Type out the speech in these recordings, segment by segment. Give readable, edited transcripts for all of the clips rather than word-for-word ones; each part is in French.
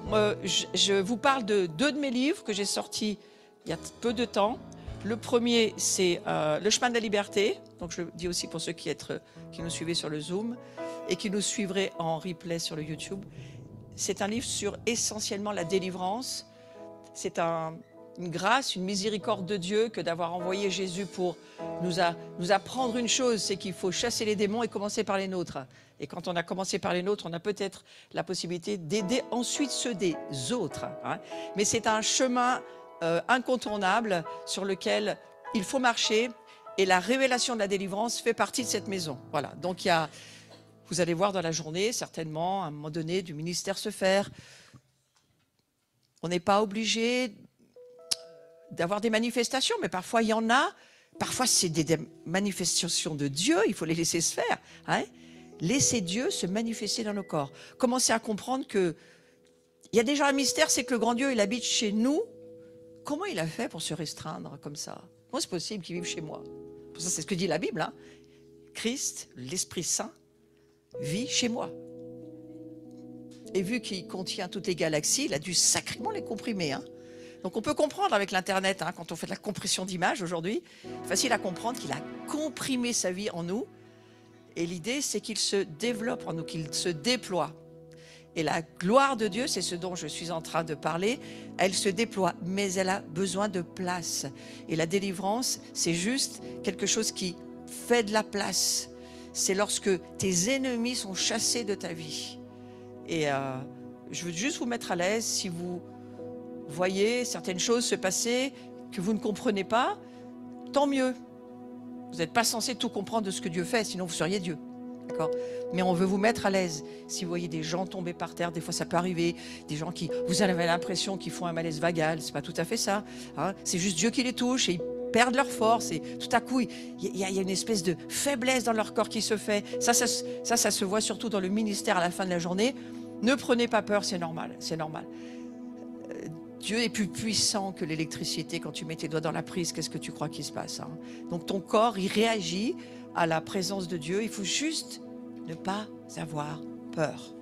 Je vous parle de deux de mes livres que j'ai sortis il y a peu de temps. Le premier, c'est Le chemin de la liberté. Donc, je le dis aussi pour ceux qui nous suivaient sur le Zoom et qui nous suivraient en replay sur le YouTube. C'est un livre sur essentiellement la délivrance. C'est une grâce, une miséricorde de Dieu que d'avoir envoyé Jésus pour nous apprendre une chose, c'est qu'il faut chasser les démons et commencer par les nôtres. Et quand on a commencé par les nôtres, on a peut-être la possibilité d'aider ensuite ceux des autres. Hein. Mais c'est un chemin incontournable sur lequel il faut marcher. Et la révélation de la délivrance fait partie de cette maison. Voilà. Donc vous allez voir dans la journée, certainement, à un moment donné, du ministère se faire. On n'est pas obligé d'avoir des manifestations, mais parfois il y en a. Parfois c'est des manifestations de Dieu, il faut les laisser se faire. Hein. Laissez Dieu se manifester dans nos corps. Commencez à comprendre que il y a déjà un mystère, c'est que le grand Dieu, il habite chez nous. Comment il a fait pour se restreindre comme ça? Comment c'est possible qu'il vive chez moi? Pour ça, c'est ce que dit la Bible. Hein. Christ, l'Esprit Saint, vit chez moi. Et vu qu'il contient toutes les galaxies, il a dû sacrément les comprimer. Hein. Donc on peut comprendre avec l'Internet, hein, quand on fait de la compression d'images aujourd'hui, facile à comprendre qu'il a comprimé sa vie en nous. Et l'idée, c'est qu'il se développe en nous, qu'il se déploie. Et la gloire de Dieu, c'est ce dont je suis en train de parler, elle se déploie, mais elle a besoin de place. Et la délivrance, c'est juste quelque chose qui fait de la place. C'est lorsque tes ennemis sont chassés de ta vie. Et je veux juste vous mettre à l'aise si vous voyez certaines choses se passer que vous ne comprenez pas, tant mieux. Vous n'êtes pas censé tout comprendre de ce que Dieu fait, sinon vous seriez Dieu. D'accord ? Mais on veut vous mettre à l'aise. Si vous voyez des gens tomber par terre, des fois ça peut arriver, des gens qui, vous avez l'impression qu'ils font un malaise vagal, c'est pas tout à fait ça. Hein, c'est juste Dieu qui les touche et ils perdent leur force et tout à coup, il y a une espèce de faiblesse dans leur corps qui se fait. Ça se voit surtout dans le ministère à la fin de la journée. Ne prenez pas peur, c'est normal, c'est normal. Dieu est plus puissant que l'électricité. Quand tu mets tes doigts dans la prise, qu'est-ce que tu crois qu'il se passe, hein? Donc ton corps, il réagit à la présence de Dieu. Il faut juste ne pas avoir peur.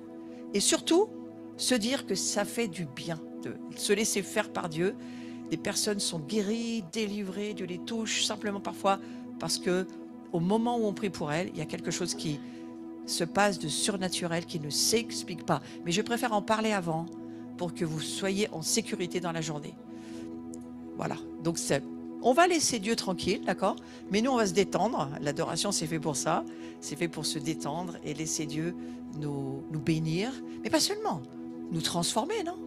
Et surtout, se dire que ça fait du bien de se laisser faire par Dieu. Des personnes sont guéries, délivrées, Dieu les touche, simplement parfois parce que au moment où on prie pour elles, il y a quelque chose qui se passe de surnaturel qui ne s'explique pas. Mais je préfère en parler avant pour que vous soyez en sécurité dans la journée. Voilà. Donc, on va laisser Dieu tranquille, d'accord? Mais nous, on va se détendre. L'adoration, c'est fait pour ça. C'est fait pour se détendre et laisser Dieu nous bénir. Mais pas seulement, nous transformer, non?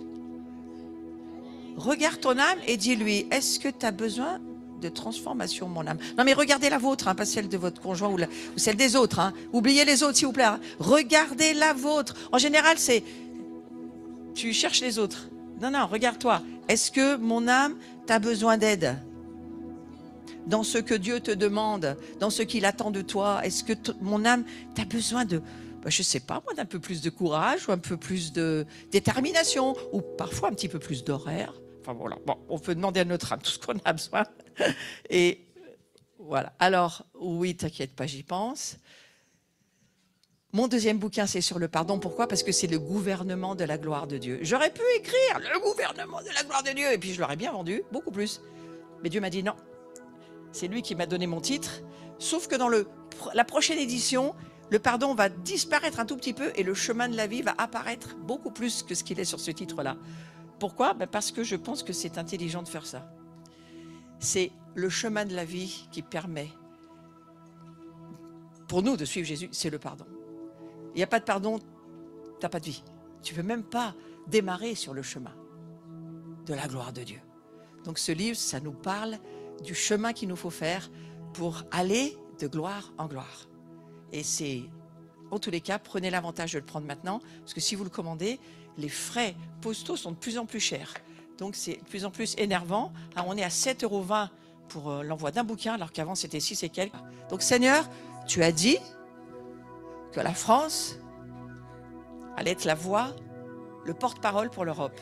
Regarde ton âme et dis-lui, est-ce que tu as besoin de transformation, mon âme? Non, mais regardez la vôtre, hein, pas celle de votre conjoint ou celle des autres. Hein. Oubliez les autres, s'il vous plaît. Hein. Regardez la vôtre. En général, c'est... Tu cherches les autres. Non, non, regarde-toi. Est-ce que mon âme, tu as besoin d'aide dans ce que Dieu te demande, dans ce qu'il attend de toi? Est-ce que mon âme, tu as besoin de, je ne sais pas moi, d'un peu plus de courage ou un peu plus de détermination ou parfois un petit peu plus d'horaire? Enfin voilà, bon, on peut demander à notre âme tout ce qu'on a besoin. Et voilà. Alors, oui, t'inquiète pas, j'y pense. Mon deuxième bouquin, c'est sur le pardon. Pourquoi? Parce que c'est le gouvernement de la gloire de Dieu. J'aurais pu écrire le gouvernement de la gloire de Dieu et puis je l'aurais bien vendu, beaucoup plus. Mais Dieu m'a dit non. C'est lui qui m'a donné mon titre. Sauf que dans la prochaine édition, le pardon va disparaître un tout petit peu et le chemin de la vie va apparaître beaucoup plus que ce qu'il est sur ce titre-là. Pourquoi? Parce que je pense que c'est intelligent de faire ça. C'est le chemin de la vie qui permet pour nous de suivre Jésus, c'est le pardon. Il n'y a pas de pardon, tu n'as pas de vie. Tu ne peux même pas démarrer sur le chemin de la gloire de Dieu. Donc ce livre, ça nous parle du chemin qu'il nous faut faire pour aller de gloire en gloire. Et c'est, en tous les cas, prenez l'avantage de le prendre maintenant, parce que si vous le commandez, les frais postaux sont de plus en plus chers. Donc c'est de plus en plus énervant. Alors, on est à 7,20 € pour l'envoi d'un bouquin, alors qu'avant c'était 6 et quelques. Donc Seigneur, tu as dit que la France allait être la voix, le porte-parole pour l'Europe.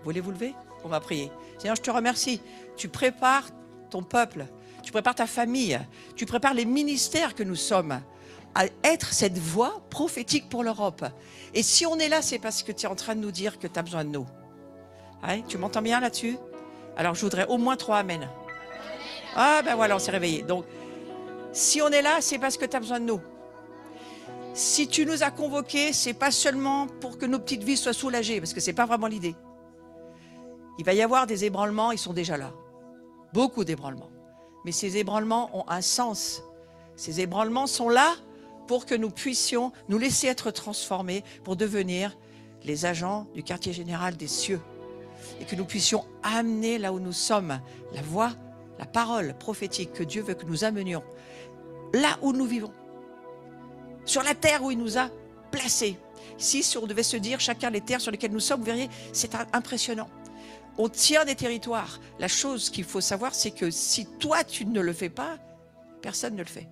Voulez vous lever? On va prier. Seigneur, je te remercie. Tu prépares ton peuple, tu prépares ta famille, tu prépares les ministères que nous sommes à être cette voix prophétique pour l'Europe. Et si on est là, c'est parce que tu es en train de nous dire que tu as besoin de nous. Ouais, tu m'entends bien là-dessus? Alors, je voudrais au moins 3 amen. Ah, ben voilà, on s'est réveillé. Donc, si on est là, c'est parce que tu as besoin de nous. Si tu nous as convoqués, c'est pas seulement pour que nos petites vies soient soulagées, parce que c'est pas vraiment l'idée. Il va y avoir des ébranlements, ils sont déjà là. Beaucoup d'ébranlements. Mais ces ébranlements ont un sens. Ces ébranlements sont là pour que nous puissions nous laisser être transformés pour devenir les agents du quartier général des cieux. Et que nous puissions amener là où nous sommes la voix, la parole prophétique que Dieu veut que nous amenions. Là où nous vivons. Sur la terre où il nous a placés. Ici, si on devait se dire chacun les terres sur lesquelles nous sommes, vous verriez, c'est impressionnant. On tient des territoires. La chose qu'il faut savoir, c'est que si toi, tu ne le fais pas, personne ne le fait.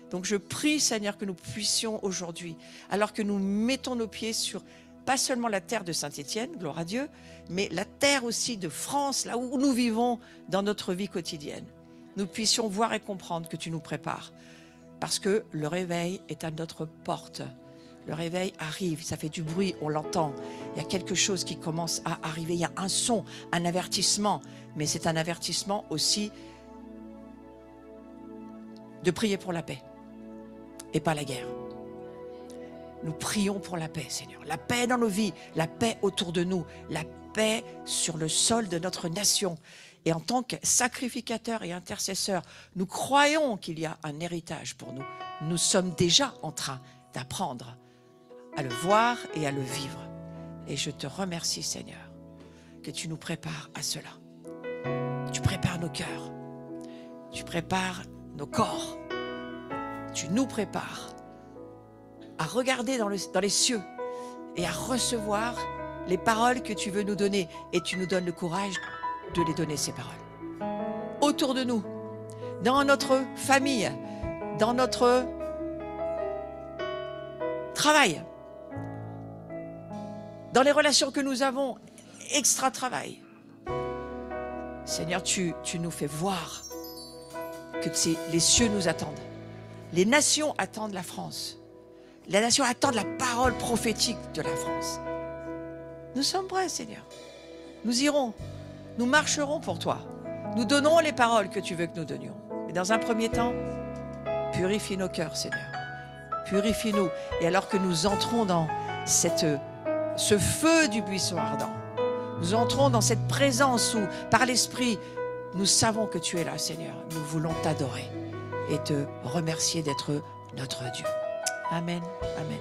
Donc je prie, Seigneur, que nous puissions aujourd'hui, alors que nous mettons nos pieds sur pas seulement la terre de Saint-Étienne, gloire à Dieu, mais la terre aussi de France, là où nous vivons dans notre vie quotidienne, nous puissions voir et comprendre que tu nous prépares. Parce que le réveil est à notre porte. Le réveil arrive, ça fait du bruit, on l'entend. Il y a quelque chose qui commence à arriver, il y a un son, un avertissement. Mais c'est un avertissement aussi de prier pour la paix et pas la guerre. Nous prions pour la paix, Seigneur. La paix dans nos vies, la paix autour de nous, la paix sur le sol de notre nation. Et en tant que sacrificateurs et intercesseurs, nous croyons qu'il y a un héritage pour nous. Nous sommes déjà en train d'apprendre à le voir et à le vivre. Et je te remercie, Seigneur, que tu nous prépares à cela. Tu prépares nos cœurs. Tu prépares nos corps. Tu nous prépares à regarder dans les cieux et à recevoir les paroles que tu veux nous donner. Et tu nous donnes le courage de les donner, ces paroles. Autour de nous, dans notre famille, dans notre travail, dans les relations que nous avons, extra-travail. Seigneur, tu nous fais voir que les cieux nous attendent. Les nations attendent la France. Les nations attendent la parole prophétique de la France. Nous sommes prêts, Seigneur. Nous irons. Nous marcherons pour toi. Nous donnons les paroles que tu veux que nous donnions. Et dans un premier temps, purifie nos cœurs, Seigneur. Purifie-nous. Et alors que nous entrons dans ce feu du buisson ardent, nous entrons dans cette présence où, par l'Esprit, nous savons que tu es là, Seigneur. Nous voulons t'adorer et te remercier d'être notre Dieu. Amen. Amen.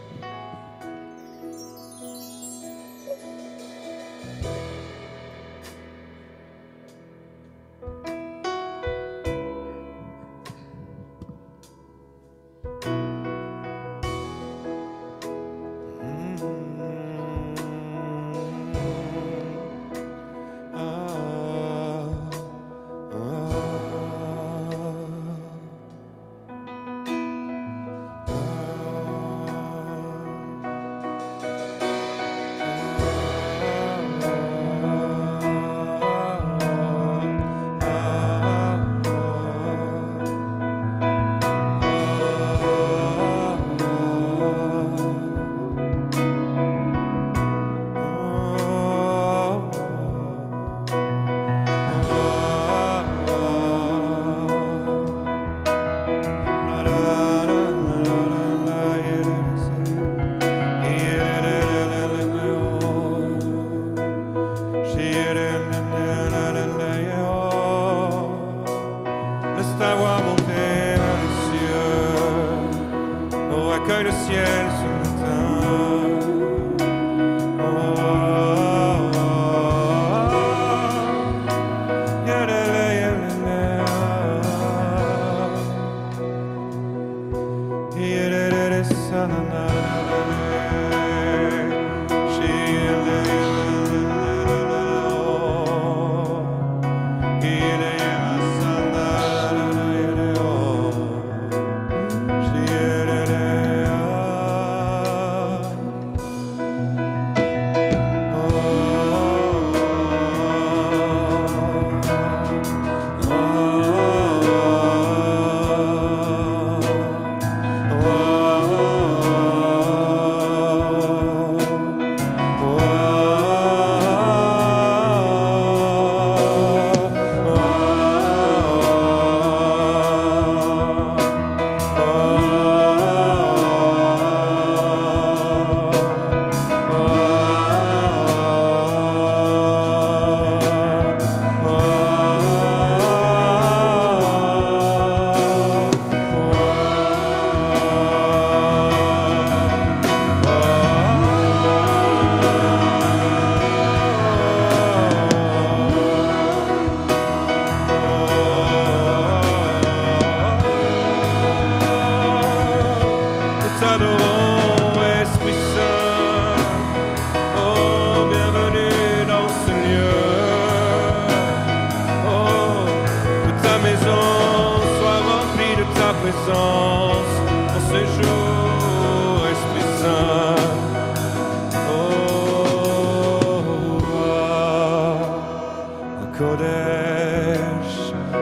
HaKodesh,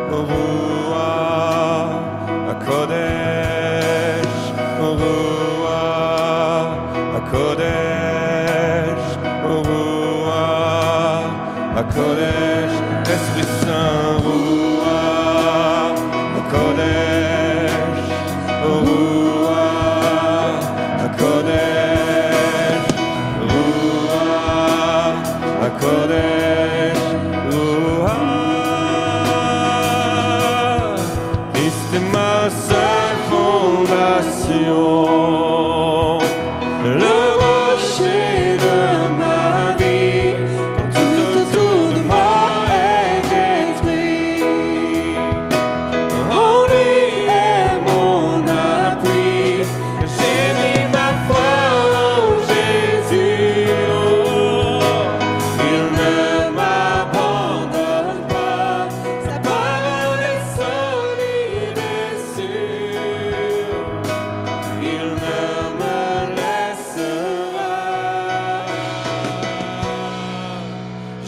Ruach HaKodesh, Ruach HaKodesh, Ruach HaKodesh, Esprit Saint, Ruach HaKodesh, Ruach HaKodesh, Ruach HaKodesh, Ruach. Christ est ma seule fondation, le rocher de ma vie, quand tout autour de moi est détruit. En lui est mon appui, j'ai mis ma foi en Jésus. Oh, il ne m'abandonne pas, sa parole est solide et sûre. Il ne me laissera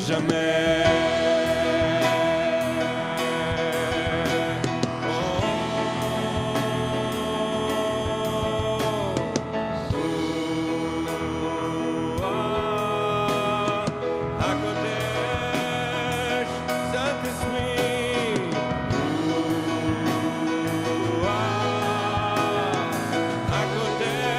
jamais. HaKodesh, Saint-Esprit, HaKodesh,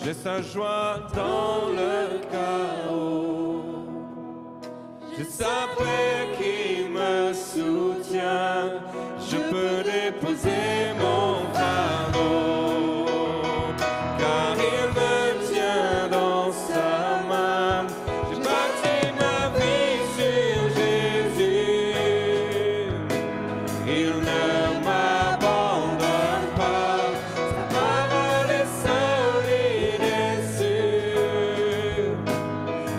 j'ai sa joie dans le chaos, j'ai sa paix qui me soutient, je peux déposer mon fardeau, car il me tient dans sa main. J'ai bâti ma vie sur Jésus, il ne m'abandonne pas, sa parole est solide et sûre,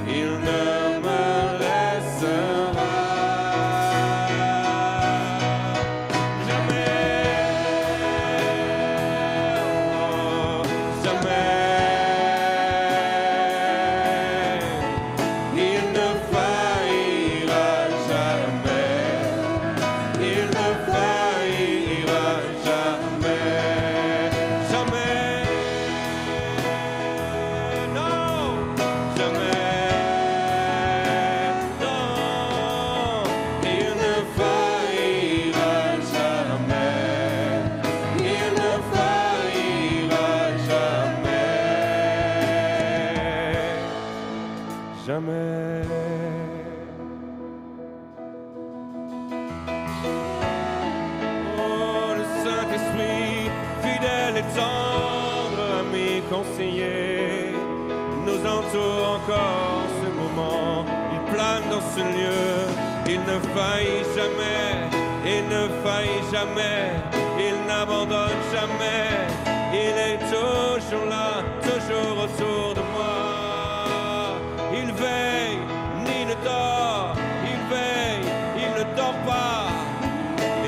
il ne me laissera jamais, oh, jamais. Il ne faillira jamais, il ne faillira jamais, jamais, non, jamais, non, il ne faillira jamais, il ne faillira jamais, jamais. Oh, le Saint-Esprit, fidèle et tendre, ami conseiller, nous entoure encore ce moment. Il plane dans ce lieu, il ne faillit jamais, il ne faillit jamais, il n'abandonne jamais, il est toujours là, toujours autour de moi. Il veille, ni ne dort, il veille, il ne dort pas.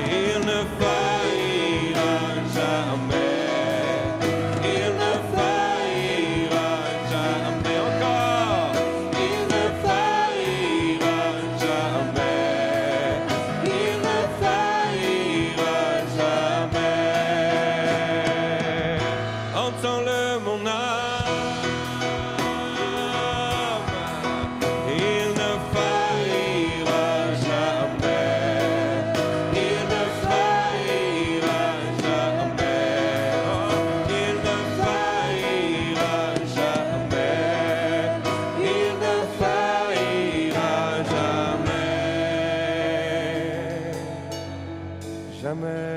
Il ne faillira jamais, il ne faillira jamais encore, il ne faillira jamais, il ne faillira jamais. Entends-le mon âme, il ne faillira jamais, il ne faillira jamais, oh, il ne faillira jamais, il ne faillira jamais, jamais.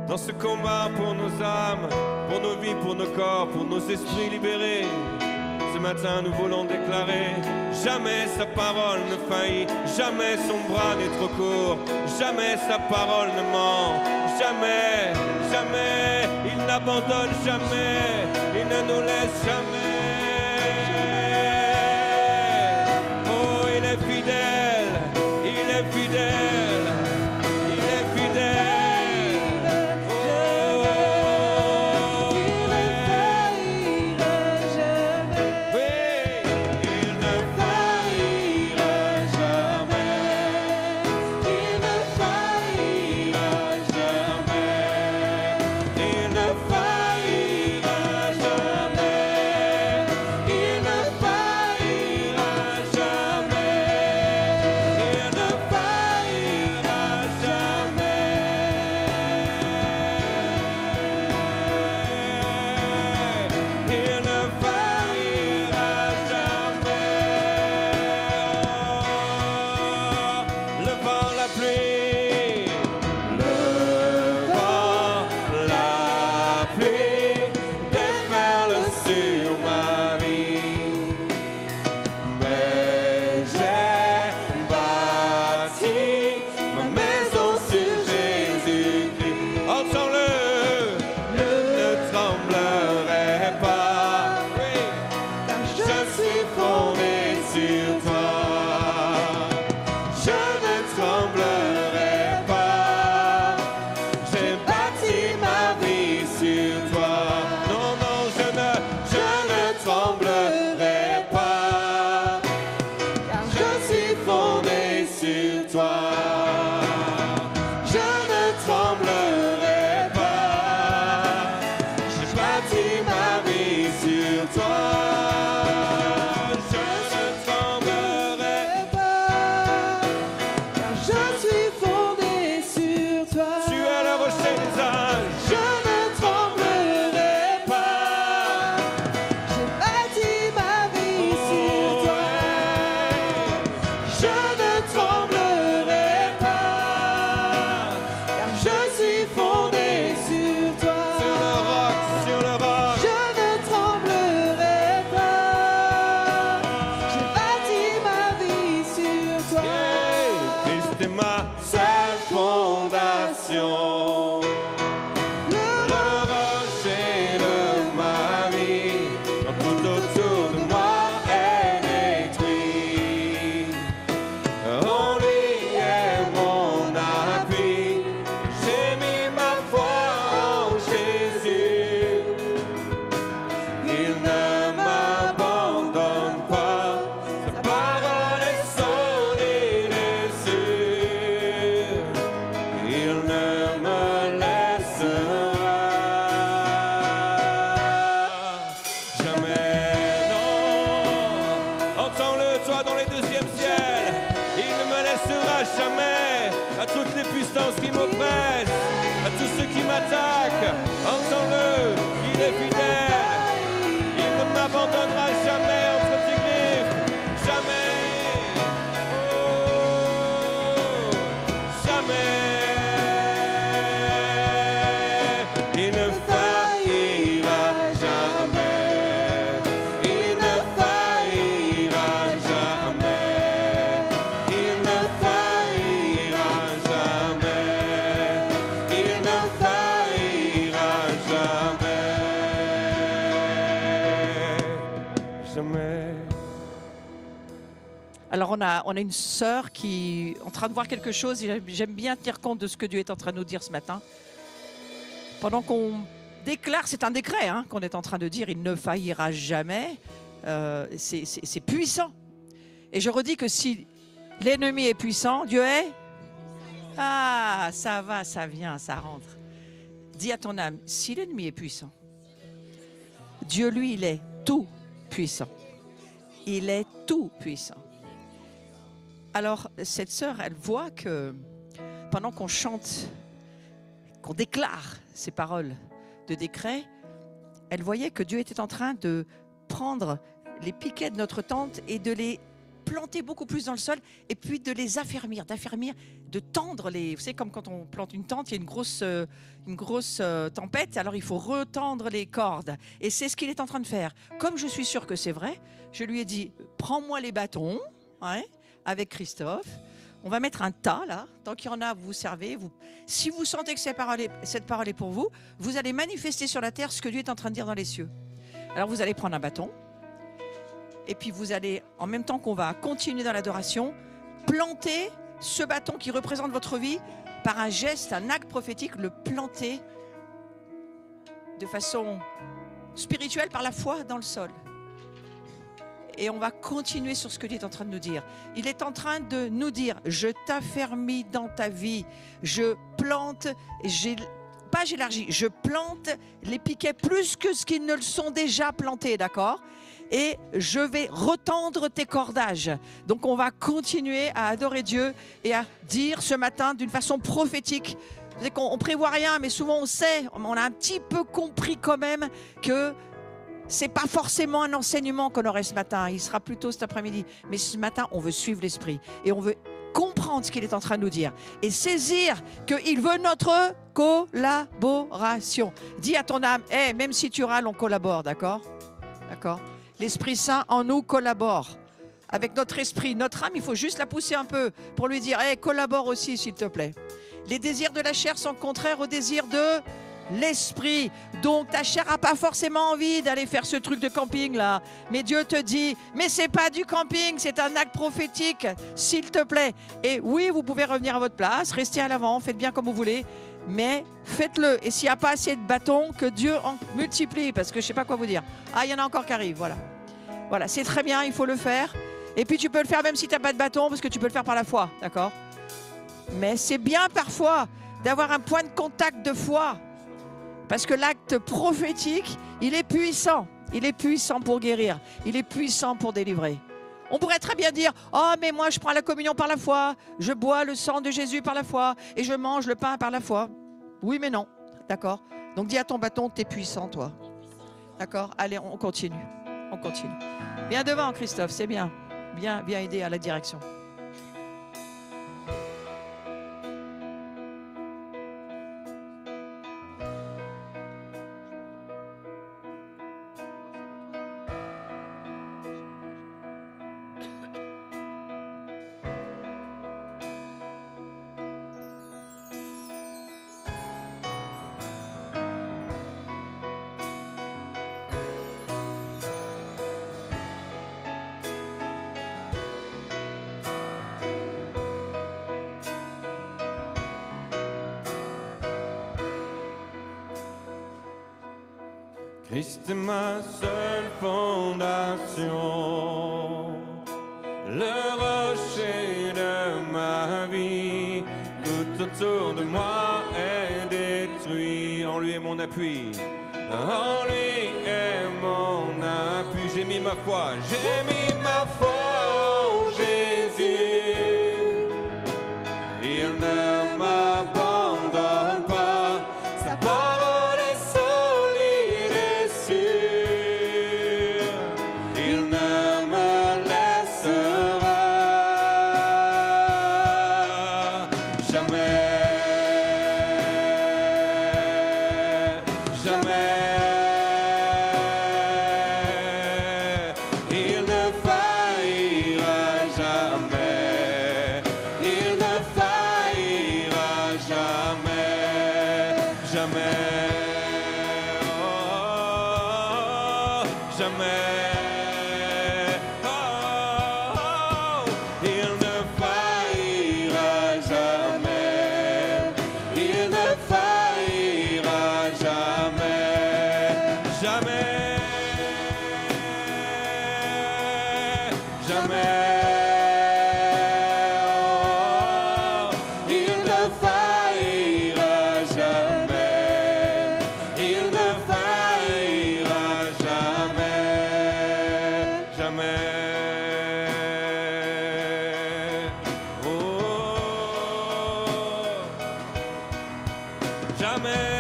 Dans ce combat pour nos âmes, pour nos vies, pour nos corps, pour nos esprits libérés, ce matin nous voulons déclarer: jamais sa parole ne faillit, jamais son bras n'est trop court, jamais sa parole ne ment, jamais, jamais, il n'abandonne jamais, il ne nous laisse jamais. Oh, il est fidèle, il est fidèle, il est fidèle. Oh, il ne faillira jamais. Oui, il ne faillira jamais. Il ne faillira jamais. Il ne faillira jamais. Il ne faillira jamais. Il ne faillira jamais. Il ne faillira jamais. Le vent, la pluie, le vent, la pluie déferlent sur ma vie. Mais j'ai bâti ma maison sur Jésus-Christ. Entends-le, ne tremblerai pas. Oui, car je suis fondé sur toi. Je ne tremblerai pas. J'ai bâti ma vie sur toi. Non, non, je ne tremblerai pas. Car je suis fondé sur toi. Je ne tremblerai pas. J'ai bâti ma vie sur toi. Je ne tremblerai pas. Car je suis fondé sur toi. Tu es le rocher des âges. Je ne tremblerai pas. J'ai bâti ma vie sur toi. Je ne tremblerai pas. Car je suis fondé sur toi. Sur le roc, sur le roc. Je ne tremblerai pas. J'ai bâti ma vie sur toi. Christ est ma seule fondation. Le rocher de ma vie, quand tout autour de moi est détruit. En lui est mon appui. J'ai mis ma foi en Jésus. Il ne m'abandonne pas. Sa parole est solide et sûre. Il ne me laissera jamais. Non, entends-le toi dans les deuxièmes ciels. Il ne me laissera jamais. À toutes les puissances qui m'oppressent, à tous ceux qui m'attaquent, entends-le, il est fidèle. Il ne m'abandonnera jamais entre tes griffes. Jamais. Oh, jamais. Il ne faillira jamais. Il ne faillira jamais. Il ne faillira jamais. Il ne faillira jamais. Jamais. Alors on a une sœur qui est en train de voir quelque chose. Et j'aime bien tenir compte de ce que Dieu est en train de nous dire ce matin. Pendant qu'on déclare, c'est un décret hein, qu'on est en train de dire, il ne faillira jamais. C'est puissant. Et je redis que si l'ennemi est puissant, Dieu est... Ah, ça va, ça vient, ça rentre. Dis à ton âme, si l'ennemi est puissant, Dieu, lui, il est tout puissant. Il est tout puissant. Alors, cette sœur, elle voit que pendant qu'on chante, qu'on déclare ces paroles de décret, elle voyait que Dieu était en train de prendre les piquets de notre tente et de les planter beaucoup plus dans le sol et puis de les affermir, de tendre les... Vous savez, comme quand on plante une tente, il y a une grosse tempête, alors il faut retendre les cordes. Et c'est ce qu'il est en train de faire. Comme je suis sûre que c'est vrai, je lui ai dit, prends-moi les bâtons, hein, avec Christophe. On va mettre un tas là. Tant qu'il y en a, vous vous servez. Si vous sentez que cette parole est pour vous, vous allez manifester sur la terre ce que Dieu est en train de dire dans les cieux. Alors vous allez prendre un bâton. Et puis vous allez, en même temps qu'on va continuer dans l'adoration, planter ce bâton qui représente votre vie par un geste, un acte prophétique, le planter de façon spirituelle par la foi dans le sol. Et on va continuer sur ce que Dieu est en train de nous dire. Il est en train de nous dire, je t'affermis dans ta vie, je plante, j'élargis, je plante les piquets plus que ce qu'ils ne le sont déjà plantés, d'accord ? Et je vais retendre tes cordages. Donc on va continuer à adorer Dieu et à dire ce matin d'une façon prophétique. Vous savez qu'on ne prévoit rien, mais souvent on sait, on a un petit peu compris quand même que ce n'est pas forcément un enseignement qu'on aurait ce matin. Il sera plutôt cet après-midi. Mais ce matin, on veut suivre l'Esprit. Et on veut comprendre ce qu'il est en train de nous dire. Et saisir qu'il veut notre collaboration. Dis à ton âme, hey, même si tu râles, on collabore, d'accord ? D'accord ? L'Esprit Saint en nous collabore. Avec notre esprit, notre âme, il faut juste la pousser un peu pour lui dire, hey, collabore aussi, s'il te plaît. Les désirs de la chair sont contraires aux désirs de l'esprit. Donc ta chair n'a pas forcément envie d'aller faire ce truc de camping là. Mais Dieu te dit, mais c'est pas du camping, c'est un acte prophétique, s'il te plaît. Et oui, vous pouvez revenir à votre place, restez à l'avant, faites bien comme vous voulez. Mais faites-le. Et s'il n'y a pas assez de bâtons, que Dieu en multiplie. Parce que je ne sais pas quoi vous dire. Ah, il y en a encore qui arrivent, voilà. Voilà, c'est très bien, il faut le faire. Et puis tu peux le faire même si tu n'as pas de bâton, parce que tu peux le faire par la foi, d'accord ? Mais c'est bien parfois d'avoir un point de contact de foi. Parce que l'acte prophétique, il est puissant. Il est puissant pour guérir. Il est puissant pour délivrer. On pourrait très bien dire, oh mais moi je prends la communion par la foi, je bois le sang de Jésus par la foi et je mange le pain par la foi. Oui mais non, d'accord ? Donc dis à ton bâton, t'es puissant toi. D'accord ? Allez, on continue. On continue. Viens devant Christophe, c'est bien. Bien aidé à la direction. Christ est ma seule fondation, le rocher de ma vie. Tout autour de moi est détruit. En lui est mon appui, en lui est mon appui. J'ai mis ma foi en Jésus. Il ne m'abandonne pas, sa parole est solide et sûre. Il ne me laissera jamais, jamais. Il ne faillira jamais. Il ne faillira jamais, jamais, oh, jamais, oh, il ne faillira jamais, il ne faillira jamais, jamais, jamais. Il ne faillira jamais, il ne faillira jamais, jamais. Oh, jamais.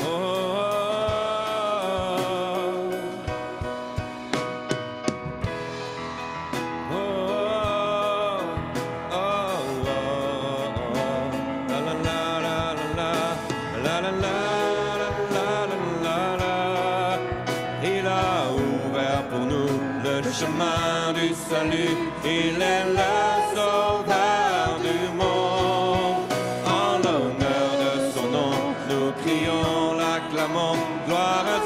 Oh, oh, oh, la la la la la la la la la la la la. Il a ouvert pour nous le chemin du salut, il est le sauveur du monde. En l'honneur de son nom, nous crions, l'acclamons. Gloire à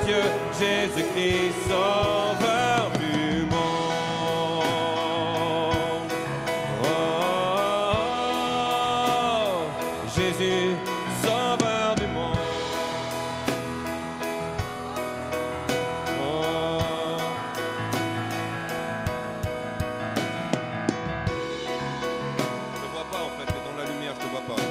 Dieu, Jésus-Christ, sauveur du monde. Jésus, sauveur du monde. Je te vois pas en fait, t'es dans la lumière, je te vois pas.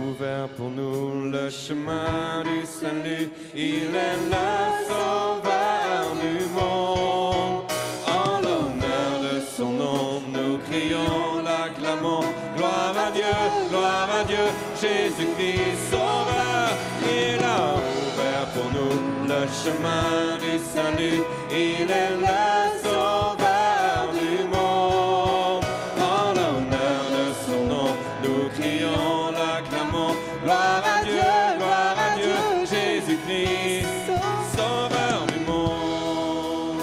Ouvert pour nous le chemin du salut, il est le sauveur du monde. En l'honneur de son nom, nous crions, l'acclamons. Gloire à Dieu, Jésus-Christ sauveur. Il a ouvert pour nous le chemin du salut, il est le sauveur du monde. En l'honneur de son nom, nous crions, l'acclamons. Gloire à Dieu, Jésus-Christ, sauveur du monde.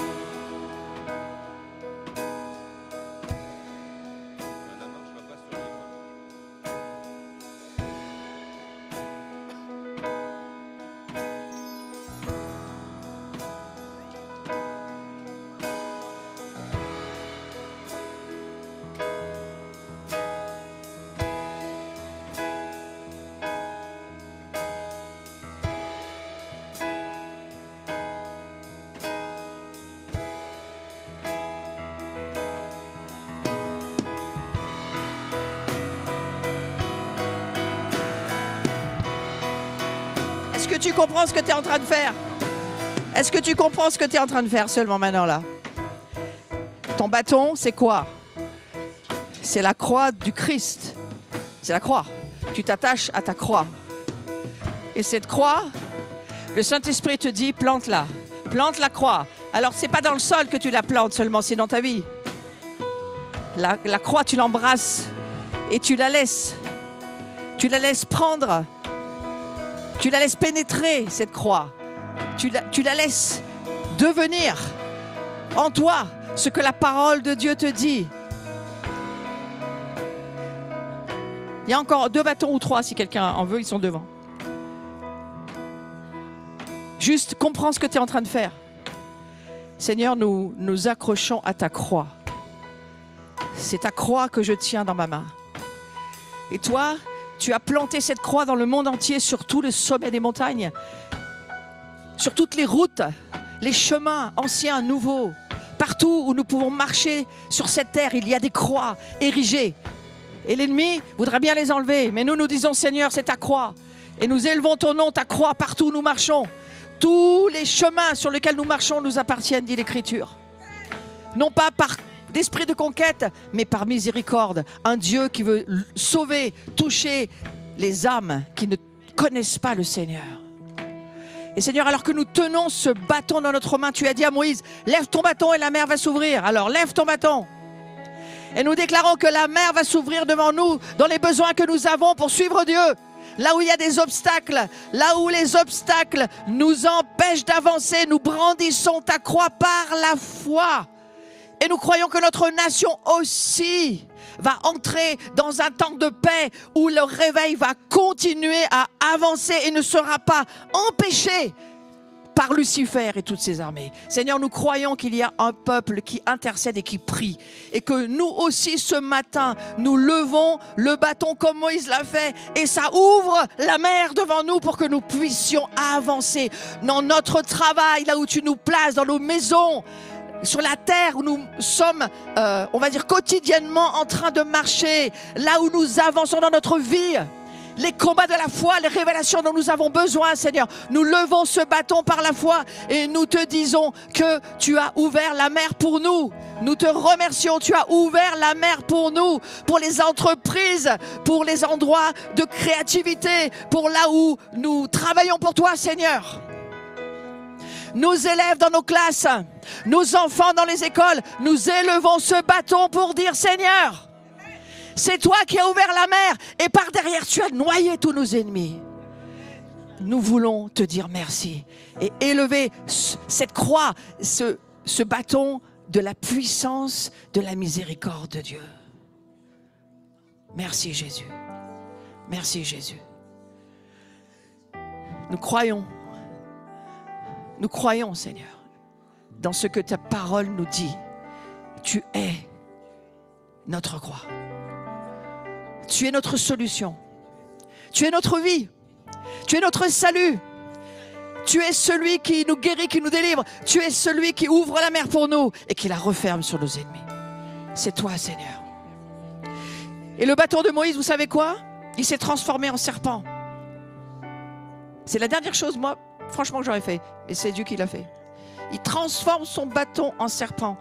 La marche va pas sur les pas. Est-ce que tu comprends ce que tu es en train de faire? Est-ce que tu comprends ce que tu es en train de faire seulement maintenant là? Ton bâton, c'est quoi? C'est la croix du Christ. C'est la croix. Tu t'attaches à ta croix. Et cette croix, le Saint-Esprit te dit, plante-la. Plante la croix. Alors, c'est pas dans le sol que tu la plantes seulement, c'est dans ta vie. La croix, tu l'embrasses et tu la laisses. Tu la laisses prendre. Tu la laisses pénétrer, cette croix. Tu la laisses devenir en toi ce que la parole de Dieu te dit. Il y a encore 2 bâtons ou 3 si quelqu'un en veut, ils sont devant. Juste comprends ce que tu es en train de faire. Seigneur, nous nous accrochons à ta croix. C'est ta croix que je tiens dans ma main. Et toi, tu as planté cette croix dans le monde entier, sur tout le sommet des montagnes, sur toutes les routes, les chemins anciens, nouveaux. Partout où nous pouvons marcher sur cette terre, il y a des croix érigées. Et l'ennemi voudra bien les enlever. Mais nous disons, Seigneur, c'est ta croix. Et nous élevons ton nom, ta croix, partout où nous marchons. Tous les chemins sur lesquels nous marchons nous appartiennent, dit l'Écriture. Non pas par d'esprit de conquête, mais par miséricorde. Un Dieu qui veut sauver, toucher les âmes qui ne connaissent pas le Seigneur. Et Seigneur, alors que nous tenons ce bâton dans notre main, tu as dit à Moïse, lève ton bâton et la mer va s'ouvrir. Alors lève ton bâton. Et nous déclarons que la mer va s'ouvrir devant nous dans les besoins que nous avons pour suivre Dieu. Là où il y a des obstacles, là où les obstacles nous empêchent d'avancer, nous brandissons ta croix par la foi. Et nous croyons que notre nation aussi va entrer dans un temps de paix où le réveil va continuer à avancer et ne sera pas empêché par Lucifer et toutes ses armées. Seigneur, nous croyons qu'il y a un peuple qui intercède et qui prie. Et que nous aussi ce matin, nous levons le bâton comme Moïse l'a fait. Et ça ouvre la mer devant nous pour que nous puissions avancer dans notre travail, là où tu nous places, dans nos maisons, sur la terre où nous sommes, on va dire quotidiennement en train de marcher, là où nous avançons dans notre vie. Les combats de la foi, les révélations dont nous avons besoin, Seigneur. Nous levons ce bâton par la foi et nous te disons que tu as ouvert la mer pour nous. Nous te remercions, tu as ouvert la mer pour nous, pour les entreprises, pour les endroits de créativité, pour là où nous travaillons pour toi, Seigneur. Nos élèves dans nos classes, nos enfants dans les écoles, nous élevons ce bâton pour dire, Seigneur, c'est toi qui as ouvert la mer et par derrière tu as noyé tous nos ennemis. nous voulons te dire merci et élever cette croix, ce bâton de la puissance, de la miséricorde de Dieu. Merci Jésus. Merci Jésus. Nous croyons Seigneur, dans ce que ta parole nous dit. Tu es notre croix. Tu es notre solution. Tu es notre vie. Tu es notre salut. Tu es celui qui nous guérit, qui nous délivre. Tu es celui qui ouvre la mer pour nous et qui la referme sur nos ennemis. C'est toi, Seigneur. Et le bâton de Moïse, vous savez quoi? Il s'est transformé en serpent. C'est la dernière chose, moi, franchement, que j'aurais fait. Et c'est Dieu qui l'a fait. Il transforme son bâton en serpent.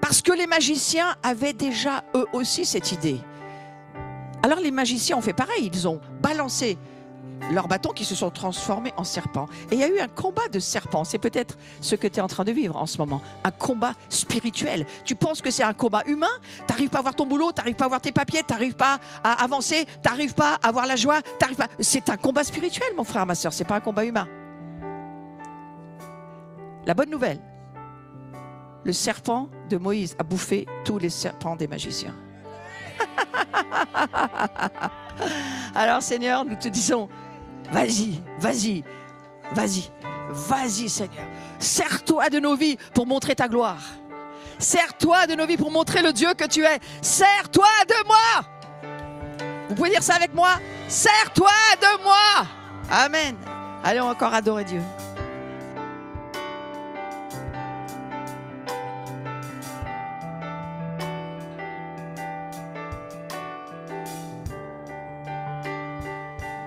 Parce que les magiciens avaient déjà, eux aussi, cette idée. Alors les magiciens ont fait pareil. Ils ont balancé leurs bâtons qui se sont transformés en serpents. Et il y a eu un combat de serpents. C'est peut-être ce que tu es en train de vivre en ce moment. Un combat spirituel. Tu penses que c'est un combat humain. Tu n'arrives pas à voir ton boulot, tu n'arrives pas à voir tes papiers, tu n'arrives pas à avancer, tu n'arrives pas à avoir la joie. Pas... C'est un combat spirituel, mon frère, ma soeur. Ce n'est pas un combat humain. La bonne nouvelle, le serpent de Moïse a bouffé tous les serpents des magiciens. Alors Seigneur, nous te disons, vas-y, vas-y, vas-y, vas-y Seigneur. Sers-toi de nos vies pour montrer ta gloire. Sers-toi de nos vies pour montrer le Dieu que tu es. Sers-toi de moi. Vous pouvez dire ça avec moi? Sers-toi de moi. Amen. Allez, on va encore adorer Dieu.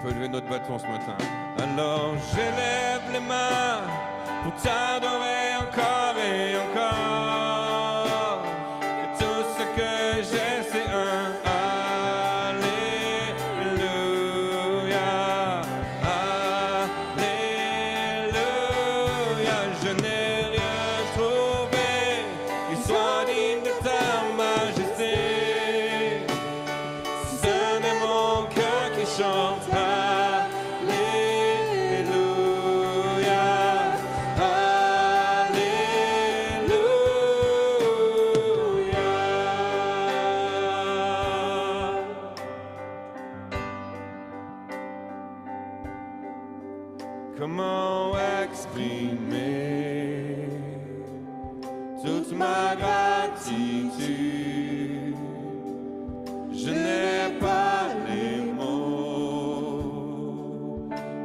On peut lever notre bâton ce matin. Alors j'élève les mains pour t'adorer encore et encore. Et tout ce que j'ai, c'est un Alléluia. Alléluia. Je n'ai rien trouvé qui soit digne de ta majesté. Ce n'est mon cœur qui chantera. Comment exprimer toute ma gratitude? Je n'ai pas les mots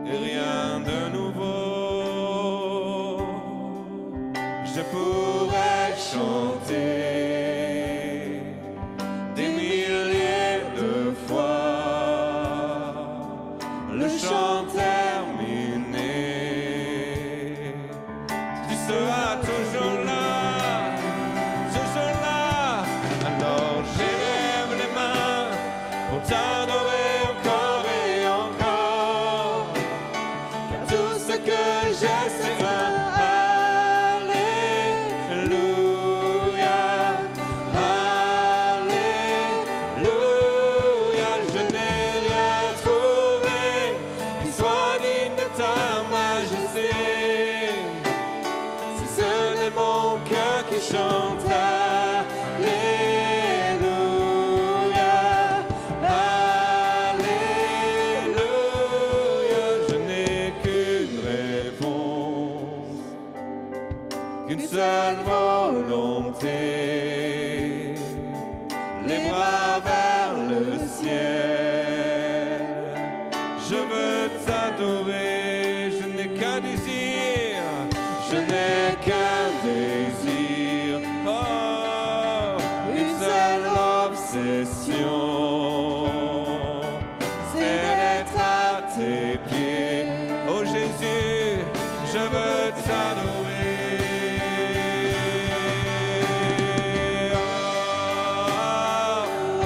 et rien de nouveau. Je pourrais chanter des milliers de fois le chant terminé. Tu seras toujours là, toujours là. Alors j'élève les mains pour t'adorer encore et encore. Car tout ce que j'ai, c'est un Alléluia. Alléluia. Je n'ai rien trouvé qui soit digne de ta majesté. Si ce n'est mon cœur qui chante Alléluia, Alléluia. Je n'ai qu'une réponse, qu'une seule volonté, les bras vers le ciel. Je veux t'adorer, je n'ai qu'un désir, je n'ai qu'un désir. Oh, une seule obsession, c'est d'être à tes pieds. Oh Jésus, je veux t'adorer. Oh, oh, oh,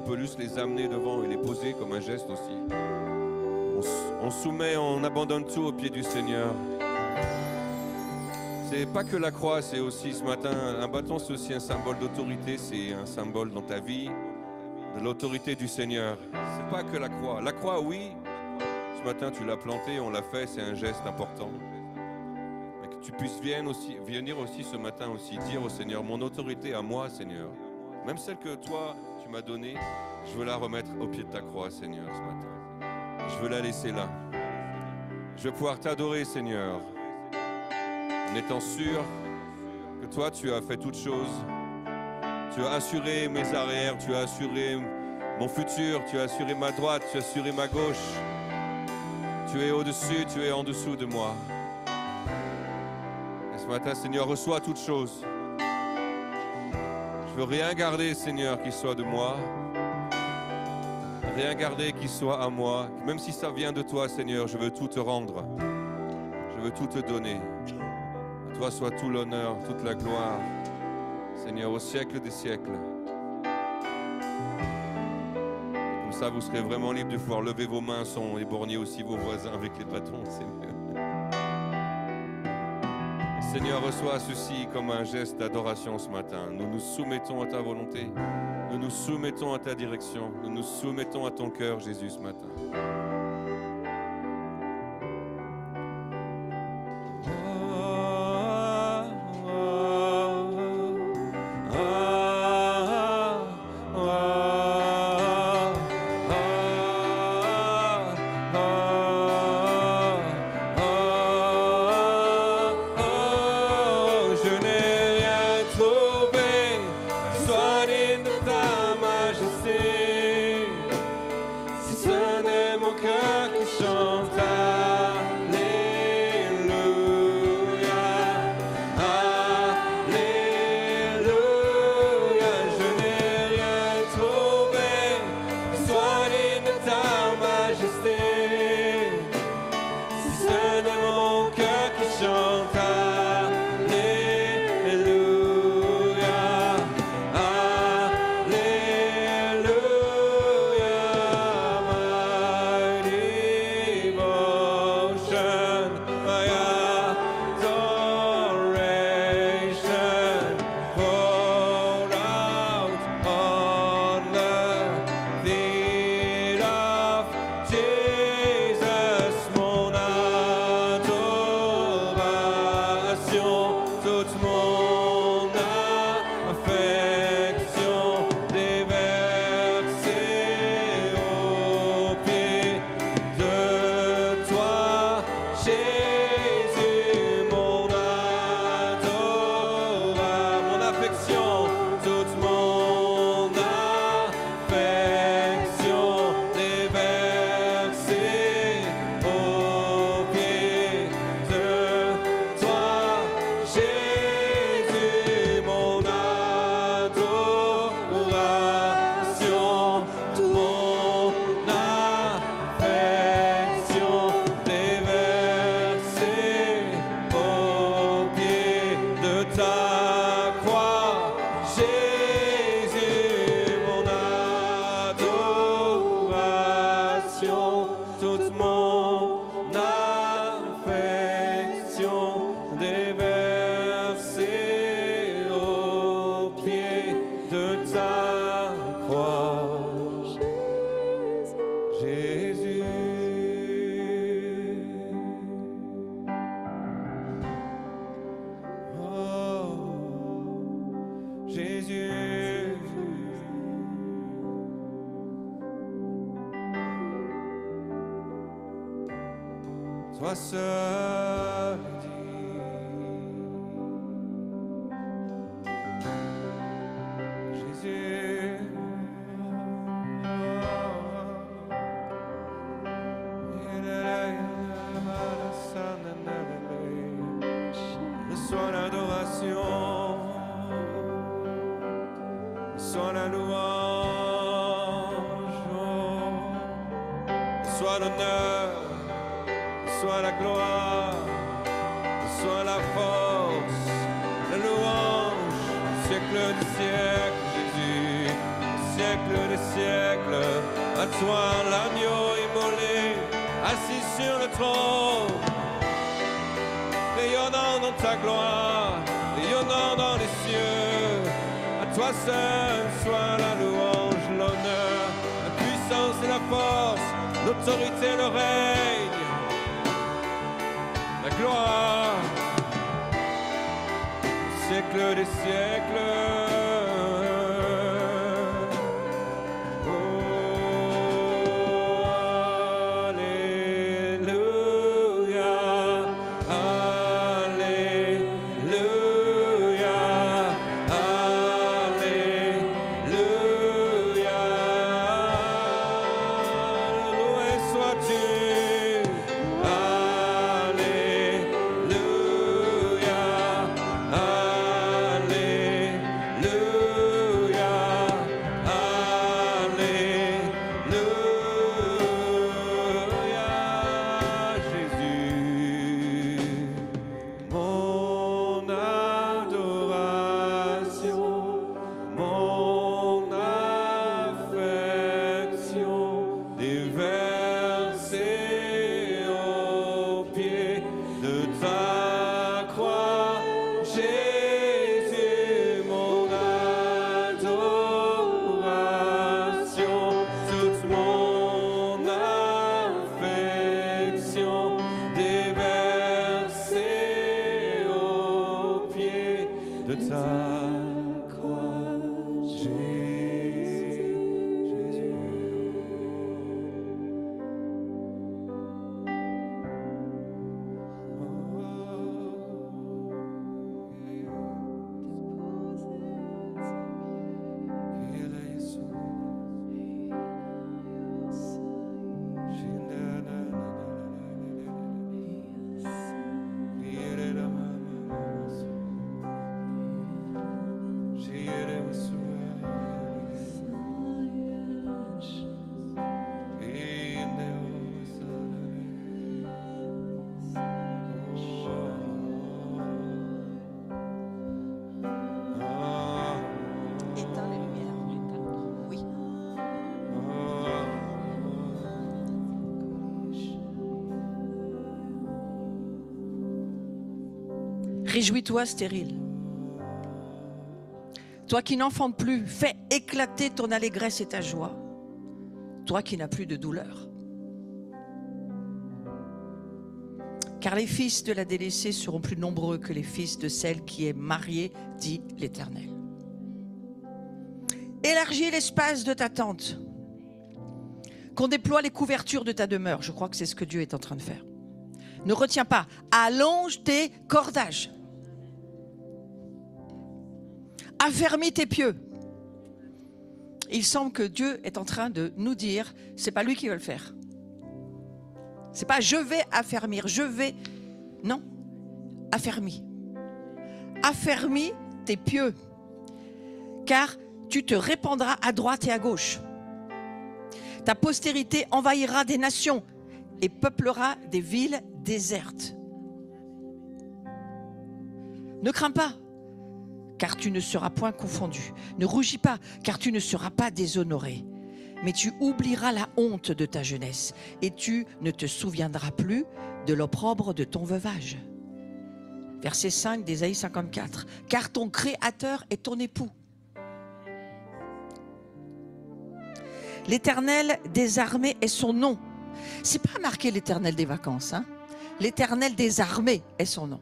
peut juste les amener devant et les poser comme un geste aussi. On soumet, on abandonne tout au pied du Seigneur. C'est pas que la croix, c'est aussi ce matin, un bâton c'est aussi un symbole d'autorité, c'est un symbole dans ta vie de l'autorité du Seigneur. C'est pas que la croix. La croix, oui, ce matin tu l'as plantée, on l'a fait, c'est un geste important. Mais que tu puisses venir aussi ce matin aussi dire au Seigneur, mon autorité à moi, Seigneur, même celle que toi tu m'as donnée, je veux la remettre au pied de ta croix, Seigneur, ce matin. Je veux la laisser là. Je veux pouvoir t'adorer, Seigneur, en étant sûr que toi, tu as fait toutes choses. Tu as assuré mes arrières, tu as assuré mon futur, tu as assuré ma droite, tu as assuré ma gauche. Tu es au-dessus, tu es en dessous de moi. Et ce matin, Seigneur, reçois toutes choses. Je veux rien garder, Seigneur, qui soit de moi. Rien garder qui soit à moi. Même si ça vient de toi, Seigneur, je veux tout te rendre. Je veux tout te donner. À toi soit tout l'honneur, toute la gloire, Seigneur, au siècle des siècles. Et comme ça, vous serez vraiment libre de pouvoir lever vos mains et borgner aussi vos voisins avec les bâtons, Seigneur. Seigneur, reçois ceci comme un geste d'adoration ce matin. Nous nous soumettons à ta volonté. Nous nous soumettons à ta direction. Nous nous soumettons à ton cœur, Jésus, ce matin. Sois seul dit, Jésus. Reçois l'adoration, reçois la louange, reçois l'honneur, reçois la gloire, reçois la force, la louange, au siècle des siècles, Jésus, au siècle des des siècles. À toi l'agneau immolé, assis sur le trône, rayonnant dans ta gloire, rayonnant dans les cieux. À toi seul soit la louange, l'honneur, la puissance et la force, l'autorité et le règne, la gloire, au siècle des siècles. Réjouis-toi, stérile. Toi qui n'enfantes plus, fais éclater ton allégresse et ta joie. Toi qui n'as plus de douleur. Car les fils de la délaissée seront plus nombreux que les fils de celle qui est mariée, dit l'Éternel. Élargis l'espace de ta tente. Qu'on déploie les couvertures de ta demeure. Je crois que c'est ce que Dieu est en train de faire. Ne retiens pas. Allonge tes cordages. Affermis tes pieux. Il semble que Dieu est en train de nous dire, c'est pas lui qui va le faire. C'est pas je vais affermir, je vais. Non, affermis. Affermis tes pieux. Car tu te répandras à droite et à gauche. Ta postérité envahira des nations et peuplera des villes désertes. Ne crains pas, car tu ne seras point confondu. Ne rougis pas, car tu ne seras pas déshonoré. Mais tu oublieras la honte de ta jeunesse, et tu ne te souviendras plus de l'opprobre de ton veuvage. Verset 5 d'Ésaïe 54. Car ton Créateur est ton époux. L'Éternel des armées est son nom. C'est pas marqué l'Éternel des vacances, hein? L'Éternel des armées est son nom.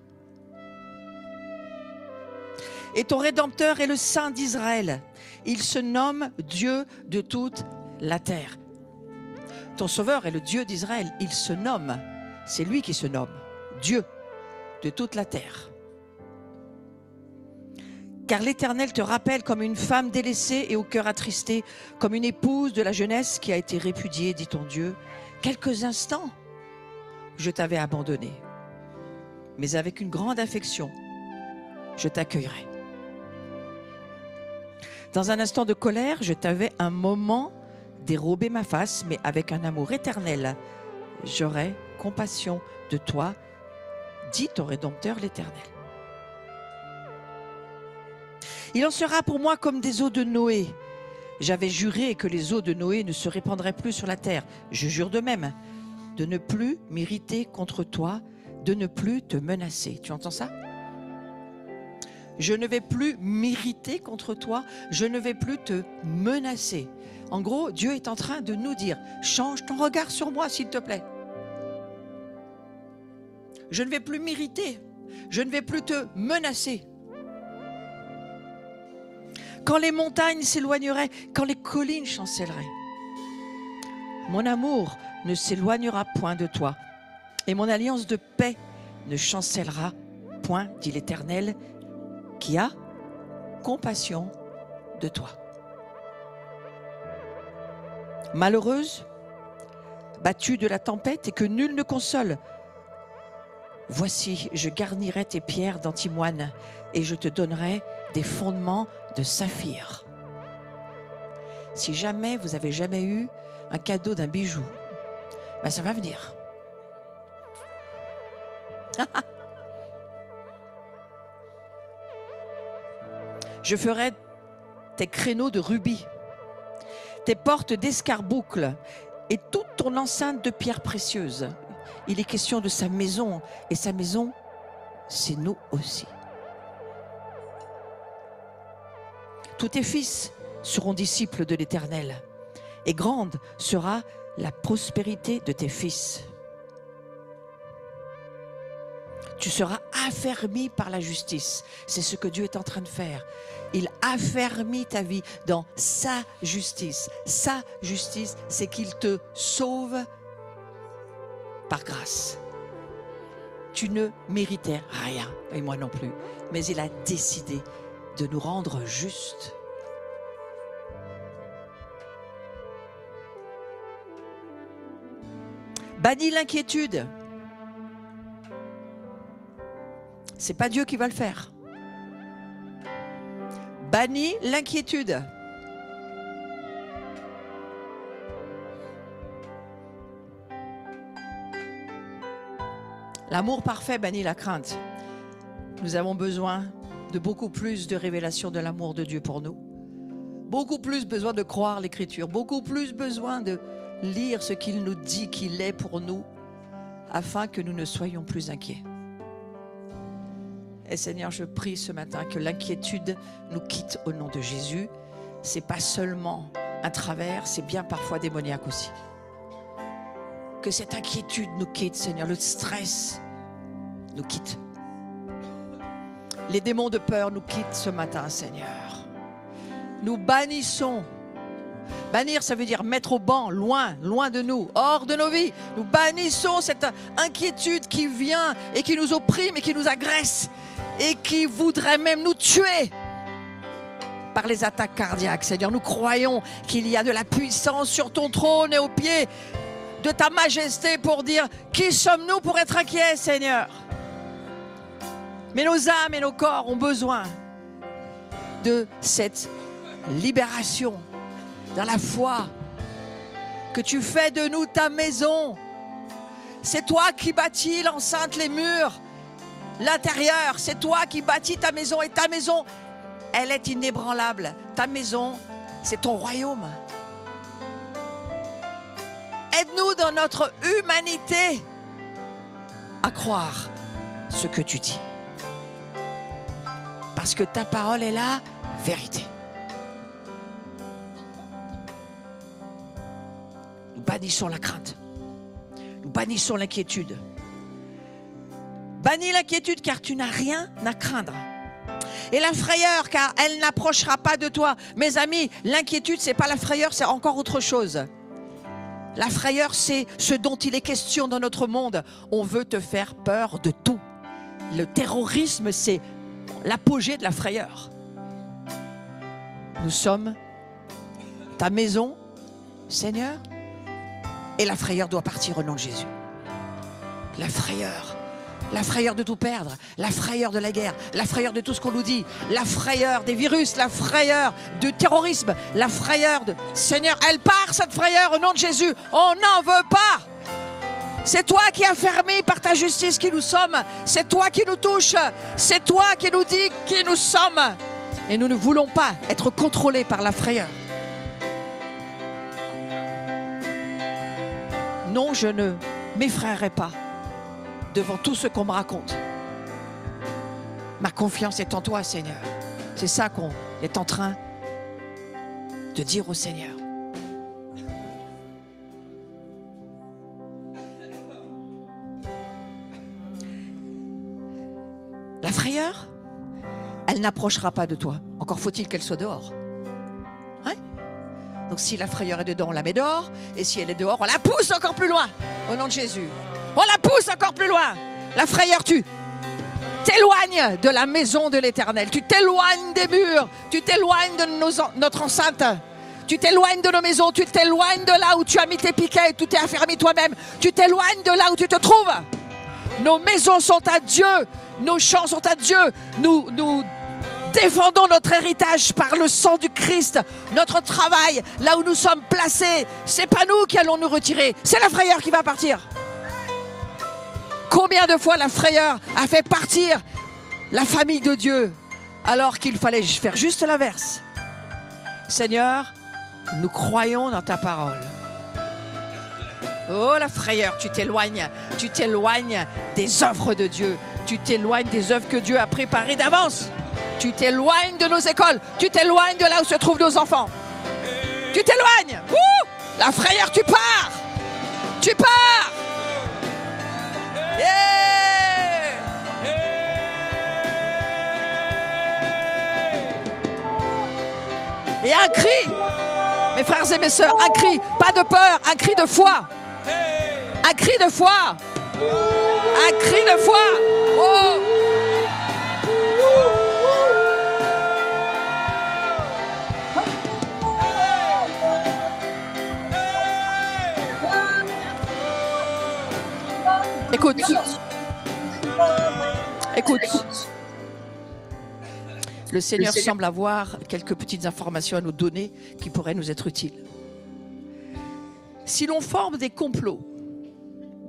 Et ton Rédempteur est le Saint d'Israël. Il se nomme Dieu de toute la terre. Ton Sauveur est le Dieu d'Israël. Il se nomme, c'est lui qui se nomme, Dieu de toute la terre. Car l'Éternel te rappelle comme une femme délaissée et au cœur attristé, comme une épouse de la jeunesse qui a été répudiée, dit ton Dieu. Quelques instants, je t'avais abandonné, mais avec une grande affection, je t'accueillerai. Dans un instant de colère, je t'avais un moment dérobé ma face, mais avec un amour éternel, j'aurai compassion de toi, dit ton Rédempteur l'Éternel. Il en sera pour moi comme des eaux de Noé, j'avais juré que les eaux de Noé ne se répandraient plus sur la terre. Je jure de même de ne plus m'irriter contre toi, de ne plus te menacer. Tu entends ça? Je ne vais plus m'irriter contre toi, je ne vais plus te menacer. En gros, Dieu est en train de nous dire, change ton regard sur moi, s'il te plaît. Je ne vais plus m'irriter, je ne vais plus te menacer. Quand les montagnes s'éloigneraient, quand les collines chancelleraient, mon amour ne s'éloignera point de toi, et mon alliance de paix ne chancellera point, dit l'Éternel, qui a compassion de toi. Malheureuse, battue de la tempête et que nul ne console, voici, je garnirai tes pierres d'antimoine et je te donnerai des fondements de saphir. Si jamais vous avez jamais eu un cadeau d'un bijou, ben ça va venir. Je ferai tes créneaux de rubis, tes portes d'escarboucles et toute ton enceinte de pierres précieuses. Il est question de sa maison, et sa maison, c'est nous aussi. Tous tes fils seront disciples de l'Éternel, et grande sera la prospérité de tes fils. Tu seras affermi par la justice. C'est ce que Dieu est en train de faire. Il affermit ta vie dans sa justice. Sa justice, c'est qu'il te sauve par grâce. Tu ne méritais rien, et moi non plus. Mais il a décidé de nous rendre justes. Bannis l'inquiétude. C'est pas Dieu qui va le faire. Bannis l'inquiétude. L'amour parfait bannit la crainte. Nous avons besoin de beaucoup plus de révélation de l'amour de Dieu pour nous. Beaucoup plus besoin de croire l'Écriture. Beaucoup plus besoin de lire ce qu'il nous dit qu'il est pour nous, afin que nous ne soyons plus inquiets. Et Seigneur, je prie ce matin que l'inquiétude nous quitte au nom de Jésus. Ce n'est pas seulement un travers, c'est bien parfois démoniaque aussi. Que cette inquiétude nous quitte, Seigneur, le stress nous quitte. Les démons de peur nous quittent ce matin, Seigneur. Nous bannissons. Bannir, ça veut dire mettre au banc, loin, loin de nous, hors de nos vies. Nous bannissons cette inquiétude qui vient et qui nous opprime et qui nous agresse et qui voudrait même nous tuer par les attaques cardiaques. Seigneur, nous croyons qu'il y a de la puissance sur ton trône et aux pieds de ta majesté pour dire qui sommes-nous pour être inquiets, Seigneur. Mais nos âmes et nos corps ont besoin de cette libération dans la foi que tu fais de nous ta maison. C'est toi qui bâtis l'enceinte, les murs, l'intérieur. C'est toi qui bâtis ta maison et ta maison, elle est inébranlable. Ta maison, c'est ton royaume. Aide-nous dans notre humanité à croire ce que tu dis. Parce que ta parole est la vérité. Nous bannissons la crainte. Nous bannissons l'inquiétude. Bannis l'inquiétude car tu n'as rien à craindre. Et la frayeur car elle n'approchera pas de toi. Mes amis, l'inquiétude, c'est pas la frayeur, c'est encore autre chose. La frayeur, c'est ce dont il est question dans notre monde. On veut te faire peur de tout. Le terrorisme, c'est l'apogée de la frayeur. Nous sommes ta maison, Seigneur, et la frayeur doit partir au nom de Jésus. La frayeur de tout perdre, la frayeur de la guerre, la frayeur de tout ce qu'on nous dit, la frayeur des virus, la frayeur du terrorisme, la frayeur de... Seigneur, elle part cette frayeur au nom de Jésus. On n'en veut pas. C'est toi qui as fermé par ta justice qui nous sommes. C'est toi qui nous touche. C'est toi qui nous dis qui nous sommes. Et nous ne voulons pas être contrôlés par la frayeur. Non, je ne m'effraierai pas devant tout ce qu'on me raconte. Ma confiance est en toi, Seigneur. C'est ça qu'on est en train de dire au Seigneur. La frayeur, elle n'approchera pas de toi. Encore faut-il qu'elle soit dehors. Hein? Donc si la frayeur est dedans, on la met dehors. Et si elle est dehors, on la pousse encore plus loin. Au nom de Jésus. On la pousse encore plus loin. La frayeur, tu t'éloignes de la maison de l'Éternel. Tu t'éloignes des murs. Tu t'éloignes de notre enceinte. Tu t'éloignes de nos maisons. Tu t'éloignes de là où tu as mis tes piquets et tu t'es affermi toi-même. Tu t'éloignes de là où tu te trouves. Nos maisons sont à Dieu. Nos champs sont à Dieu. Nous défendons notre héritage par le sang du Christ. Notre travail, là où nous sommes placés, c'est pas nous qui allons nous retirer. C'est la frayeur qui va partir. Combien de fois la frayeur a fait partir la famille de Dieu alors qu'il fallait faire juste l'inverse. Seigneur, nous croyons dans ta parole. Oh la frayeur, tu t'éloignes des œuvres de Dieu. Tu t'éloignes des œuvres que Dieu a préparées d'avance. Tu t'éloignes de nos écoles. Tu t'éloignes de là où se trouvent nos enfants. Tu t'éloignes. La frayeur, tu pars. Tu pars. Yeah. Et un cri, mes frères et mes sœurs, un cri, pas de peur, un cri de foi. Un cri de foi. Un cri de foi. Oh. Écoute. Écoute. Le Seigneur semble avoir quelques petites informations à nous donner qui pourraient nous être utiles. Si l'on forme des complots,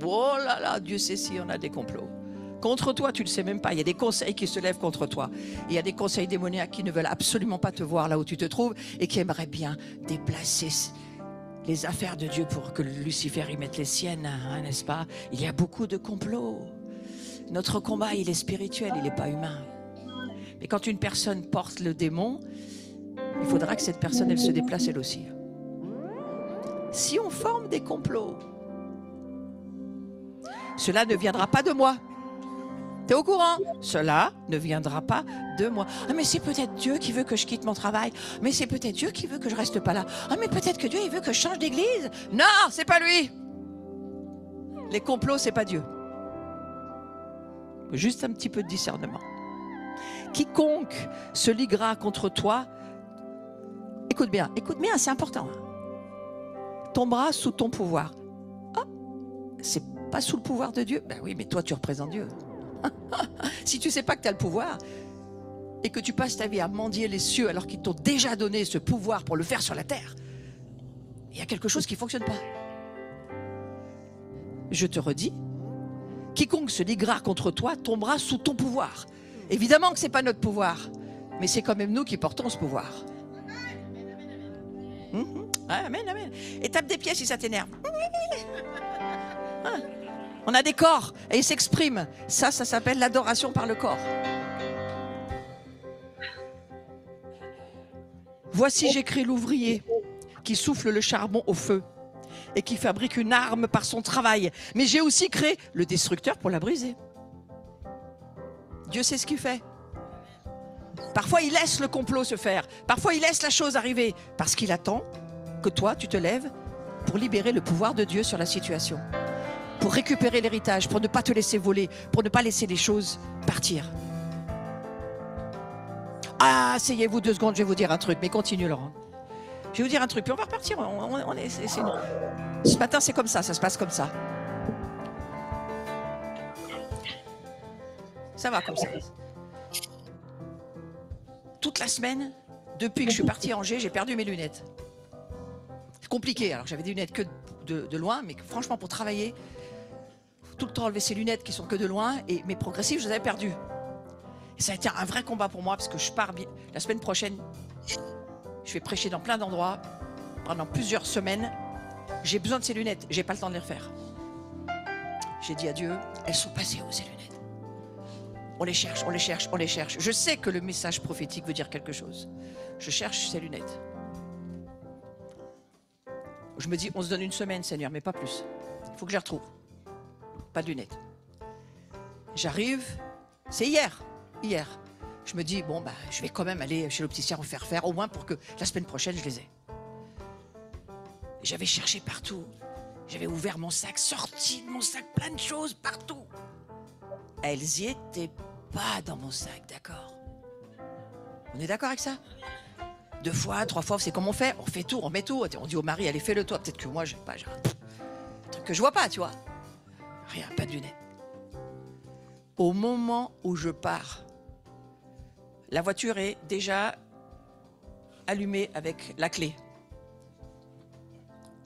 oh là là, Dieu sait si on a des complots. Contre toi, tu ne le sais même pas. Il y a des conseils qui se lèvent contre toi. Il y a des conseils démoniaques qui ne veulent absolument pas te voir là où tu te trouves et qui aimeraient bien déplacer les affaires de Dieu pour que Lucifer y mette les siennes, hein, n'est-ce pas? Il y a beaucoup de complots. Notre combat, il est spirituel, il n'est pas humain. Mais quand une personne porte le démon, il faudra que cette personne, elle se déplace elle aussi. Si on forme des complots, cela ne viendra pas de moi. T'es au courant? Cela ne viendra pas de moi. Ah mais c'est peut-être Dieu qui veut que je quitte mon travail. Mais c'est peut-être Dieu qui veut que je reste pas là. Ah mais peut-être que Dieu il veut que je change d'église. Non, c'est pas lui. Les complots, c'est pas Dieu. Juste un petit peu de discernement. Quiconque se liguera contre toi, écoute bien, c'est important. Tombera sous ton pouvoir. Ah, c'est pas sous le pouvoir de Dieu? Ben oui, mais toi tu représentes Dieu. Si tu ne sais pas que tu as le pouvoir et que tu passes ta vie à mendier les cieux alors qu'ils t'ont déjà donné ce pouvoir pour le faire sur la terre, il y a quelque chose qui ne fonctionne pas. Je te redis, quiconque se liguera contre toi tombera sous ton pouvoir. Évidemment que ce n'est pas notre pouvoir, mais c'est quand même nous qui portons ce pouvoir. Amen, amen. Et tape des pieds si ça t'énerve. On a des corps et ils s'expriment. Ça s'appelle l'adoration par le corps. Voici, j'écris l'ouvrier qui souffle le charbon au feu et qui fabrique une arme par son travail. Mais j'ai aussi créé le destructeur pour la briser. Dieu sait ce qu'il fait. Parfois, il laisse le complot se faire. Parfois, il laisse la chose arriver parce qu'il attend que toi, tu te lèves pour libérer le pouvoir de Dieu sur la situation. Pour récupérer l'héritage, pour ne pas te laisser voler, pour ne pas laisser les choses partir. Ah, asseyez-vous 2 secondes, je vais vous dire un truc, mais continue Laurent. Je vais vous dire un truc, puis on va repartir. Ce matin, c'est comme ça se passe comme ça. Ça va comme ça. Toute la semaine, depuis que je suis partie à Angers, j'ai perdu mes lunettes. C'est compliqué, alors j'avais des lunettes que de loin, mais franchement, pour travailler, tout le temps enlever ces lunettes qui sont que de loin, et mes progressifs, je les avais perdus. Et ça a été un vrai combat pour moi, parce que je pars la semaine prochaine, je vais prêcher dans plein d'endroits, pendant plusieurs semaines, J'ai besoin de ces lunettes, j'ai pas le temps de les refaire. J'ai dit à Dieu, elles sont passées où ces lunettes? On les cherche, on les cherche, on les cherche. Je sais que le message prophétique veut dire quelque chose. Je cherche ces lunettes. Je me dis, on se donne une semaine, Seigneur, mais pas plus. Il faut que je les retrouve. Pas de lunettes. J'arrive, c'est hier. Je me dis, bon, bah, je vais quand même aller chez l'opticien en faire, au moins pour que la semaine prochaine, je les ai. J'avais cherché partout. J'avais ouvert mon sac, sorti de mon sac, plein de choses partout. Elles y étaient pas dans mon sac, d'accord? On est d'accord avec ça? 2 fois, 3 fois, c'est comme on fait. On fait tout, on met tout. On dit au mari, allez, fais-le toi. Peut-être que moi, j'ai pas, j'ai un truc que je vois pas, tu vois. Rien, pas de lunettes. Au moment où je pars, la voiture est déjà allumée avec la clé.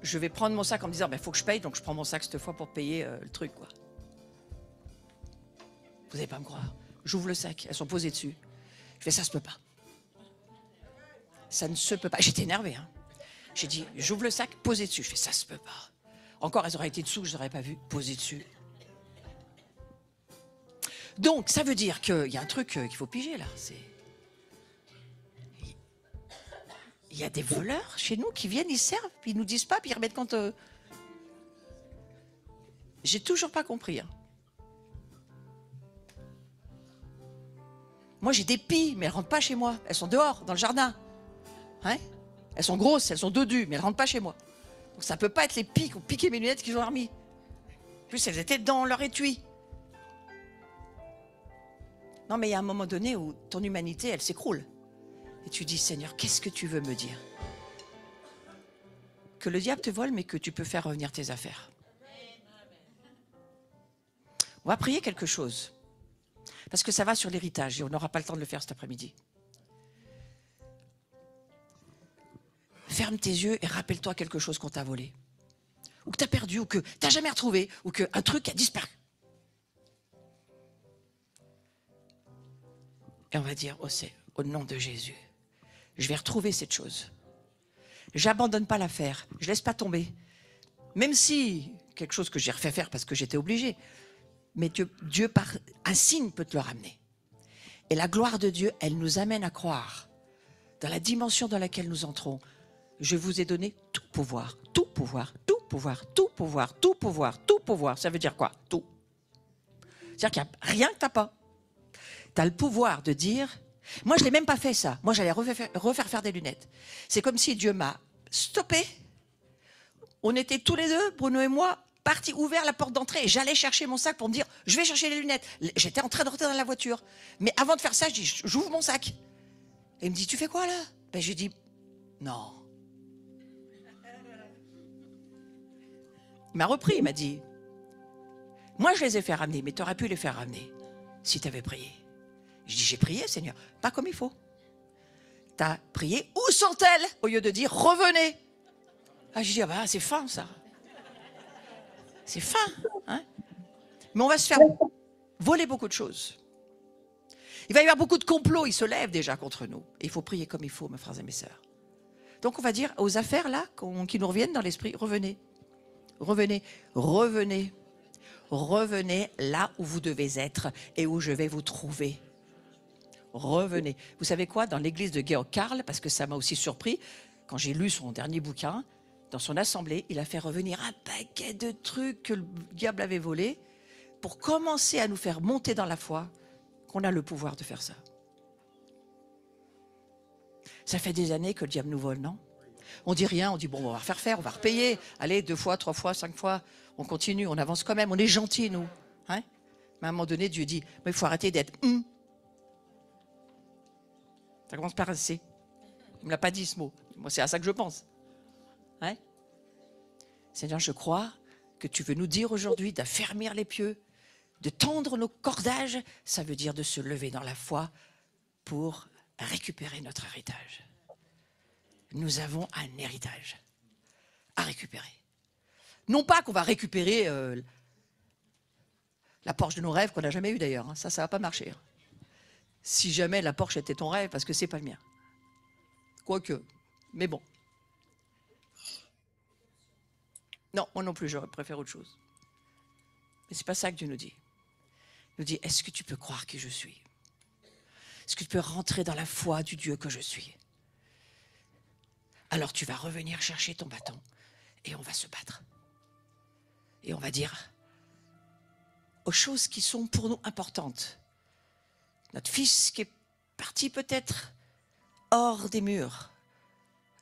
Je vais prendre mon sac en me disant, il faut que je paye, donc je prends mon sac cette fois pour payer le truc, quoi. Vous n'allez pas me croire. J'ouvre le sac, elles sont posées dessus. Je fais, ça se peut pas. Ça ne se peut pas. J'étais énervée, hein. J'ai dit, j'ouvre le sac, posez dessus. Je fais, ça se peut pas. Encore, elles auraient été dessous, je ne les aurais pas vues, posées dessus. Donc, ça veut dire qu'il y a un truc qu'il faut piger, là. Il y a des voleurs chez nous qui viennent, ils servent, puis ils nous disent pas, puis ils remettent quand... J'ai toujours pas compris. Hein. Moi, j'ai des pies, mais elles rentrent pas chez moi. Elles sont dehors, dans le jardin. Hein? Elles sont grosses, elles sont dodues, mais elles rentrent pas chez moi. Donc ça peut pas être les pies qui ont piqué mes lunettes qu'ils ont remis. En plus, elles étaient dans leur étui. Non, mais il y a un moment donné où ton humanité, elle s'écroule. Et tu dis, Seigneur, qu'est-ce que tu veux me dire? Que le diable te vole, mais que tu peux faire revenir tes affaires. On va prier quelque chose. Parce que ça va sur l'héritage et on n'aura pas le temps de le faire cet après-midi. Ferme tes yeux et rappelle-toi quelque chose qu'on t'a volé. Ou que tu as perdu, ou que tu n'as jamais retrouvé, ou qu'un truc a disparu. Et on va dire, oh, c'est au nom de Jésus. Je vais retrouver cette chose. J'abandonne pas l'affaire. Je laisse pas tomber. Même si, quelque chose que j'ai refait faire parce que j'étais obligée. Mais Dieu, par un signe, peut te le ramener. Et la gloire de Dieu, elle nous amène à croire, dans la dimension dans laquelle nous entrons, je vous ai donné tout pouvoir, tout pouvoir, tout pouvoir, tout pouvoir, tout pouvoir, tout pouvoir. Ça veut dire quoi? Tout. C'est-à-dire qu'il n'y a rien que tu n'as pas. Tu as le pouvoir de dire... Moi, je ne l'ai même pas fait ça. Moi, j'allais refaire faire des lunettes. C'est comme si Dieu m'a stoppé. On était tous les deux, Bruno et moi, partis, ouvert la porte d'entrée. Et j'allais chercher mon sac pour me dire, je vais chercher les lunettes. J'étais en train de rentrer dans la voiture. Mais avant de faire ça, je dis, j'ouvre mon sac. Et il me dit, tu fais quoi là? Ben, je dis, non. Il m'a repris, il m'a dit, moi, je les ai fait ramener, mais tu aurais pu les faire ramener si tu avais prié. Je dis, j'ai prié, Seigneur. Pas comme il faut. Tu as prié, où sont-elles? Au lieu de dire, revenez. Ah, je dis, ah bah, c'est fin, ça. C'est fin. Hein? Mais on va se faire voler beaucoup de choses. Il va y avoir beaucoup de complots, ils se lèvent déjà contre nous. Et il faut prier comme il faut, mes frères et mes sœurs. Donc on va dire aux affaires là, qui nous reviennent dans l'esprit, revenez. Revenez, revenez. Revenez là où vous devez être et où je vais vous trouver. Revenez. Vous savez quoi? Dans l'église de Georg Karl, parce que ça m'a aussi surpris, quand j'ai lu son dernier bouquin, dans son assemblée, il a fait revenir un paquet de trucs que le diable avait volés pour commencer à nous faire monter dans la foi qu'on a le pouvoir de faire ça. Ça fait des années que le diable nous vole, non? On dit rien, on dit bon, on va refaire, on va repayer. Allez, 2 fois, 3 fois, 5 fois, on continue, on avance quand même, on est gentils, nous. Hein? Mais à un moment donné, Dieu dit, mais il faut arrêter d'être Ça commence par un C. Il ne me l'a pas dit ce mot. Moi, c'est à ça que je pense. Hein? Seigneur, je crois que tu veux nous dire aujourd'hui d'affermir les pieux, de tendre nos cordages. Ça veut dire de se lever dans la foi pour récupérer notre héritage. Nous avons un héritage à récupérer. Non pas qu'on va récupérer la Porsche de nos rêves, qu'on n'a jamais eu d'ailleurs. Hein. Ça ne va pas marcher. Hein. Si jamais la Porsche était ton rêve, parce que ce n'est pas le mien. Quoique, mais bon. Non, moi non plus, j'aurais préféré autre chose. Mais ce n'est pas ça que Dieu nous dit. Il nous dit, est-ce que tu peux croire qui je suis? Est-ce que tu peux rentrer dans la foi du Dieu que je suis? Alors tu vas revenir chercher ton bâton et on va se battre. Et on va dire aux choses qui sont pour nous importantes. Notre fils qui est parti peut-être hors des murs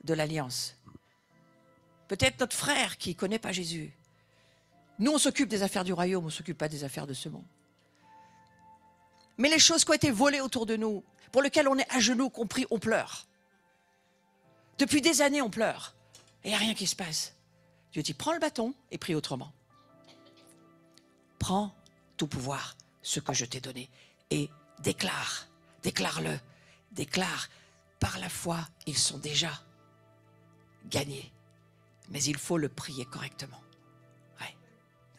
de l'Alliance. Peut-être notre frère qui ne connaît pas Jésus. Nous, on s'occupe des affaires du royaume, on ne s'occupe pas des affaires de ce monde. Mais les choses qui ont été volées autour de nous, pour lesquelles on est à genoux, compris, on pleure. Depuis des années, on pleure. Et il n'y a rien qui se passe. Dieu dit, prends le bâton et prie autrement. Prends tout pouvoir, ce que je t'ai donné, et déclare, déclare-le, déclare. Par la foi, ils sont déjà gagnés. Mais il faut le prier correctement. Ouais,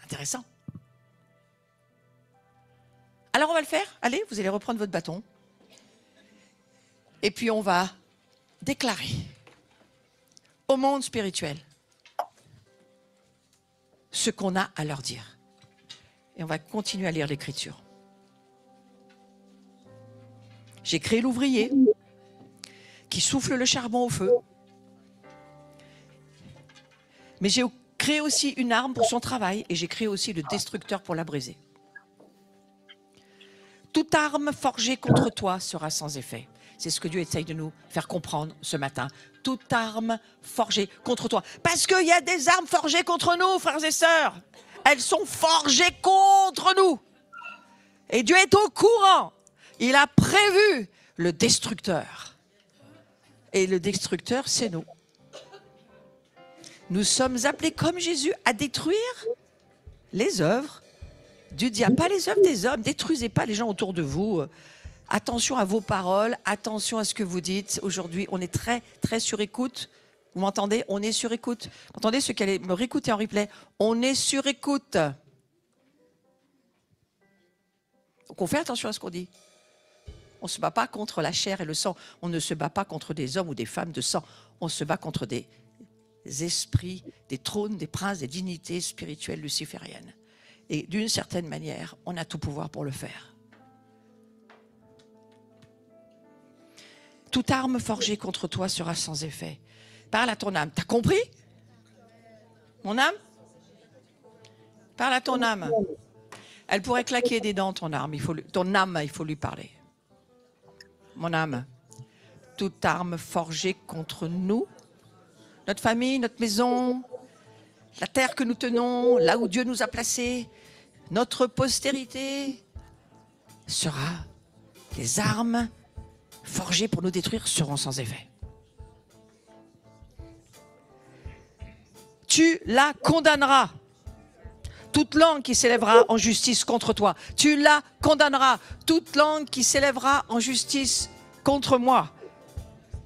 intéressant. Alors on va le faire. Allez, vous allez reprendre votre bâton. Et puis on va déclarer au monde spirituel ce qu'on a à leur dire. Et on va continuer à lire l'Écriture. J'ai créé l'ouvrier qui souffle le charbon au feu. Mais j'ai créé aussi une arme pour son travail et j'ai créé aussi le destructeur pour la briser. Toute arme forgée contre toi sera sans effet. C'est ce que Dieu essaye de nous faire comprendre ce matin. Toute arme forgée contre toi. Parce qu'il y a des armes forgées contre nous, frères et sœurs. Elles sont forgées contre nous. Et Dieu est au courant. Il a prévu le destructeur. Et le destructeur, c'est nous. Nous sommes appelés comme Jésus à détruire les œuvres du diable, pas les œuvres des hommes. Détruisez pas les gens autour de vous. Attention à vos paroles, attention à ce que vous dites. Aujourd'hui, on est très, très sur écoute. Vous m'entendez? On est sur écoute. Vous entendez ceux qui allaient me réécouter en replay? On est sur écoute. Donc on fait attention à ce qu'on dit. On ne se bat pas contre la chair et le sang. On ne se bat pas contre des hommes ou des femmes de sang. On se bat contre des esprits, des trônes, des princes, des dignités spirituelles lucifériennes. Et d'une certaine manière, on a tout pouvoir pour le faire. Toute arme forgée contre toi sera sans effet. Parle à ton âme. T'as compris? Mon âme? Parle à ton âme. Elle pourrait claquer des dents, ton âme. Ton âme, il faut lui parler. Mon âme, toute arme forgée contre nous, notre famille, notre maison, la terre que nous tenons, là où Dieu nous a placés, notre postérité, sera les armes forgées pour nous détruire seront sans effet. Tu la condamneras. Toute langue qui s'élèvera en justice contre toi, tu la condamneras. Toute langue qui s'élèvera en justice contre moi,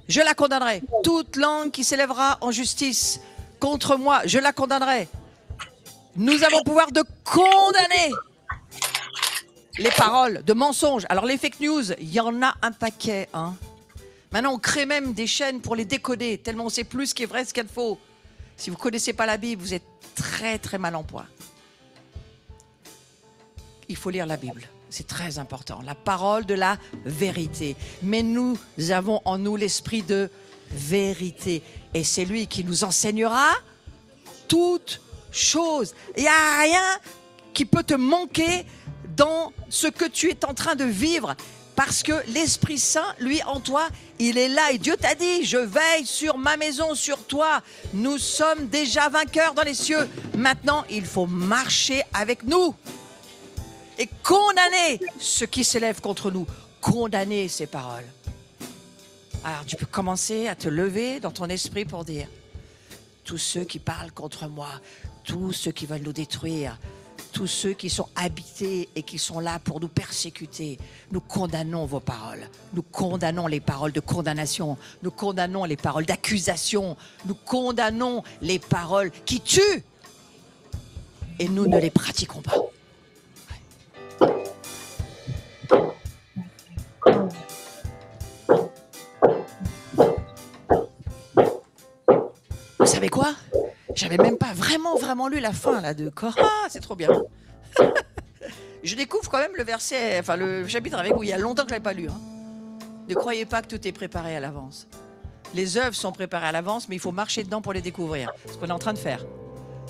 je la condamnerai. Toute langue qui s'élèvera en justice contre moi, je la condamnerai. Nous avons le pouvoir de condamner les paroles de mensonges. Alors les fake news, il y en a un paquet. Hein. Maintenant, on crée même des chaînes pour les décoder, tellement on sait plus ce qui est vrai, ce qu'il y a de faux. Si vous ne connaissez pas la Bible, vous êtes très très mal en point. Il faut lire la Bible, c'est très important. La parole de la vérité. Mais nous avons en nous l'esprit de vérité. Et c'est lui qui nous enseignera toutes choses. Il n'y a rien qui peut te manquer dans ce que tu es en train de vivre. Parce que l'Esprit Saint, lui, en toi, il est là. Et Dieu t'a dit, je veille sur ma maison, sur toi. Nous sommes déjà vainqueurs dans les cieux. Maintenant, il faut marcher avec nous. Et condamner ce qui s'élève contre nous. Condamner ces paroles. Alors, tu peux commencer à te lever dans ton esprit pour dire, tous ceux qui parlent contre moi, tous ceux qui veulent nous détruire, tous ceux qui sont habités et qui sont là pour nous persécuter, nous condamnons vos paroles. Nous condamnons les paroles de condamnation. Nous condamnons les paroles d'accusation. Nous condamnons les paroles qui tuent. Et nous ne les pratiquons pas. Vous savez quoi? J'avais même pas vraiment lu la fin là de Korah. Ah, c'est trop bien. Je découvre quand même le verset, enfin le chapitre avec où il y a longtemps que je l'avais pas lu. Hein. Ne croyez pas que tout est préparé à l'avance. Les œuvres sont préparées à l'avance, mais il faut marcher dedans pour les découvrir. Ce qu'on est en train de faire.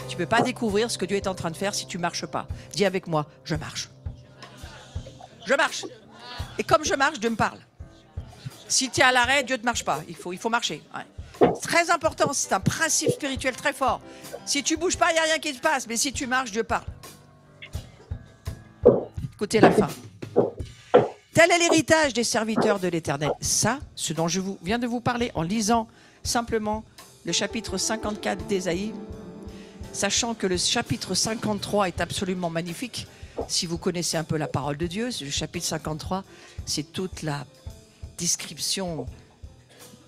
Tu peux pas découvrir ce que Dieu est en train de faire si tu marches pas. Dis avec moi, je marche. Je marche. Et comme je marche, Dieu me parle. Si tu es à l'arrêt, Dieu ne te marche pas. Il faut marcher. Ouais. Très important, c'est un principe spirituel très fort. Si tu bouges pas, il n'y a rien qui se passe. Mais si tu marches, Dieu parle. Écoutez la fin. Tel est l'héritage des serviteurs de l'Éternel. Ça, ce dont je viens de vous parler en lisant simplement le chapitre 54 d'Ésaïe, sachant que le chapitre 53 est absolument magnifique. Si vous connaissez un peu la parole de Dieu, le chapitre 53, c'est toute la description,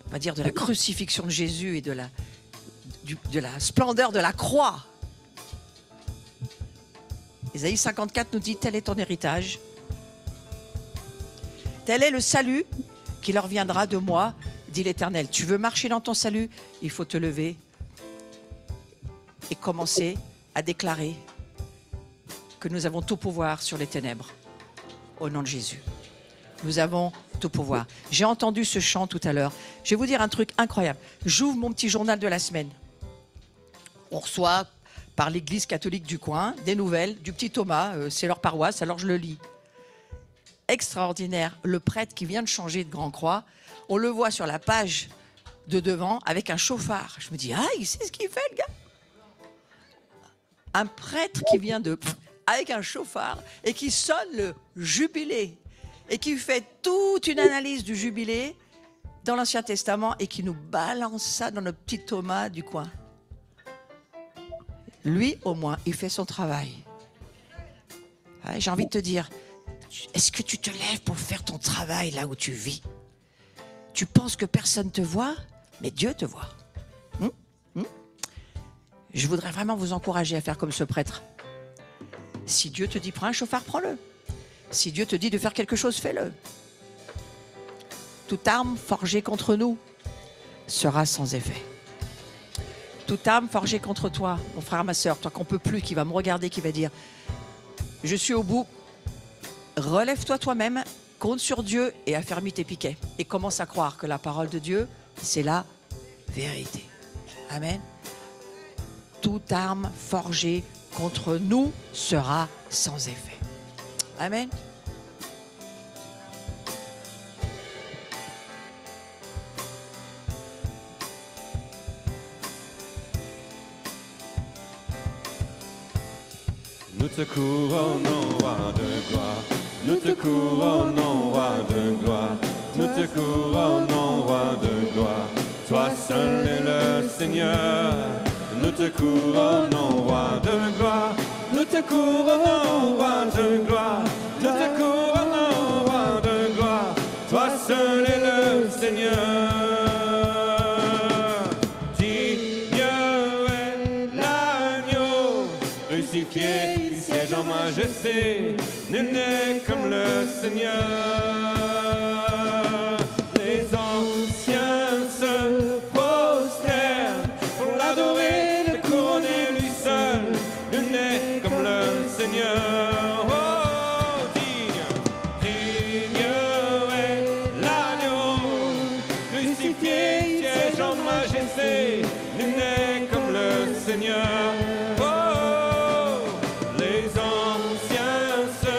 on va dire, de la crucifixion de Jésus et de la splendeur de la croix. Ésaïe 54 nous dit, tel est ton héritage. Tel est le salut qui leur viendra de moi, dit l'Éternel. Tu veux marcher dans ton salut, il faut te lever et commencer à déclarer que nous avons tout pouvoir sur les ténèbres. Au nom de Jésus. Nous avons tout pouvoir. J'ai entendu ce chant tout à l'heure. Je vais vous dire un truc incroyable. J'ouvre mon petit journal de la semaine. On reçoit par l'église catholique du coin des nouvelles du petit Thomas. C'est leur paroisse, alors je le lis. Extraordinaire. Le prêtre qui vient de changer de Grand Croix, on le voit sur la page de devant avec un chauffard. Je me dis, ah, il sait ce qu'il fait, le gars. Un prêtre qui vient avec un chauffard et qui sonne le jubilé et qui fait toute une analyse du jubilé dans l'Ancien Testament et qui nous balance ça dans notre petit Thomas du coin. Lui, au moins, il fait son travail. Ouais, j'ai envie de te dire, est-ce que tu te lèves pour faire ton travail là où tu vis? Tu penses que personne te voit, mais Dieu te voit. Je voudrais vraiment vous encourager à faire comme ce prêtre. Si Dieu te dit prends un chauffard, prends-le. Si Dieu te dit de faire quelque chose, fais-le. Toute arme forgée contre nous sera sans effet. Toute arme forgée contre toi, mon frère, ma soeur, toi qu'on peut plus, qui va me regarder, qui va dire je suis au bout, relève-toi toi-même, compte sur Dieu et affermis tes piquets. Et commence à croire que la parole de Dieu, c'est la vérité. Amen. Toute arme forgée contre nous sera sans effet. Amen. Nous te couronnons, roi de gloire. Nous te couronnons, roi de gloire. Nous te couronnons, roi de gloire. Toi seul est le Seigneur. Nous te couronnons, roi de gloire. Nous te couronnons, roi de gloire. Nous te couronnons, roi de gloire. Toi seul est le Seigneur. Digne est l'agneau crucifié qui siège en majesté. Nul n'est comme le Seigneur. Les anciens se prosternent pour l'adorer, le couronner lui seul. Nul n'est comme le Seigneur. Oh, digne est l'agneau crucifié, siège en majesté. Nul n'est comme le Seigneur. Oh, les anciens se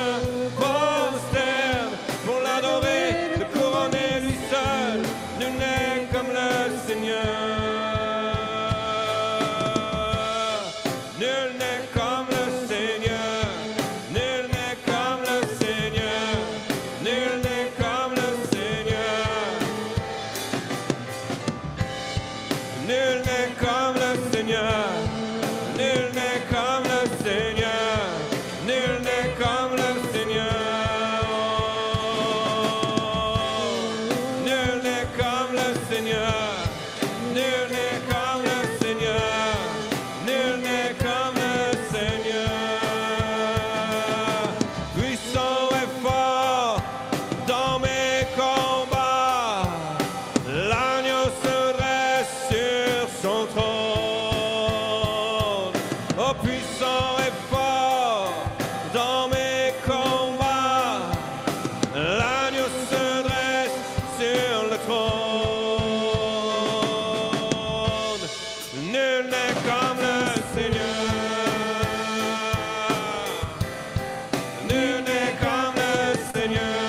prosternent pour l'adorer, le couronner lui seul. Nul n'est comme le Seigneur. Nul n'est comme le Seigneur. Nul n'est comme le Seigneur. Nul n'est comme le Seigneur. Nul n'est comme le Seigneur. Nul n'est comme le Seigneur. Nul n'est comme le Seigneur. Nul n'est comme le Seigneur. Nul n'est comme le Seigneur. Nul n'est comme le Seigneur. oh puissant et fort dans mes combats. L'agneau se dresse sur le trône. Nul n'est comme le Seigneur. Nul n'est comme le Seigneur.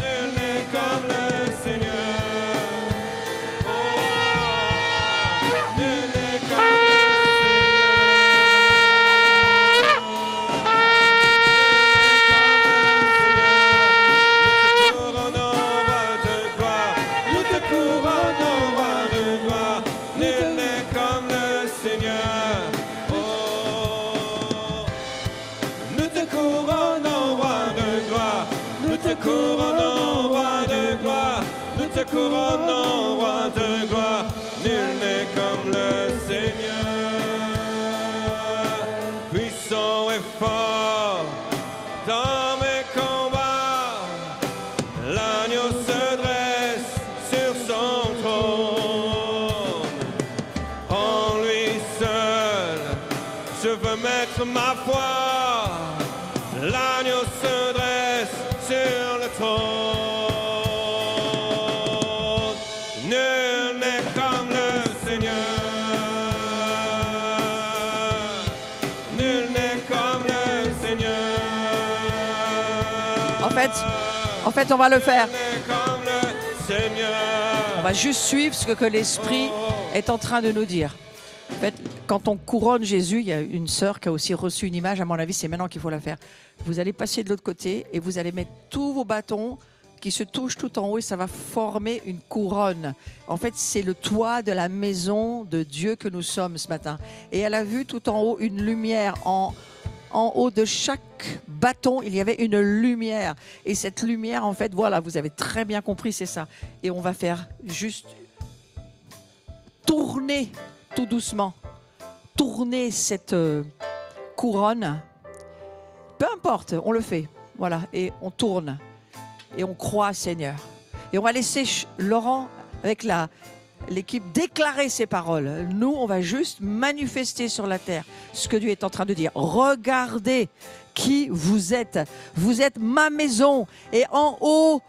Nul n'est comme le Seigneur. Oh, nul n'est comme le nous te couronnons, roi de gloire. Nul n'est comme le Seigneur. Oh, nous te couronnons, roi de gloire. Nous te couronnons, roi de gloire. Nous te couronnons, roi de gloire. Nul n'est comme le Seigneur. Puissant et fort dans mes combats. L'agneau se dresse sur son trône. En lui seul, je veux mettre ma foi. L'agneau se dresse sur le trône. Nul n'est comme le Seigneur. Nul n'est comme le Seigneur. En fait, on va le faire. Nul n'est comme le Seigneur. On va juste suivre ce que l'Esprit est en train de nous dire. En fait, quand on couronne Jésus, il y a une sœur qui a aussi reçu une image. À mon avis, c'est maintenant qu'il faut la faire. Vous allez passer de l'autre côté et vous allez mettre tous vos bâtons qui se touchent tout en haut et ça va former une couronne. En fait, c'est le toit de la maison de Dieu que nous sommes ce matin. Et elle a vu tout en haut une lumière. En haut de chaque bâton, il y avait une lumière. Et cette lumière, en fait, voilà, vous avez très bien compris, c'est ça. Et on va faire juste tourner tout doucement, tourner cette couronne. Peu importe, on le fait. Voilà, et on tourne. Et on croit, Seigneur. Et on va laisser Laurent, avec l'équipe, déclarer ces paroles. Nous, on va juste manifester sur la terre ce que Dieu est en train de dire. Regardez qui vous êtes. Vous êtes ma maison. Et en haut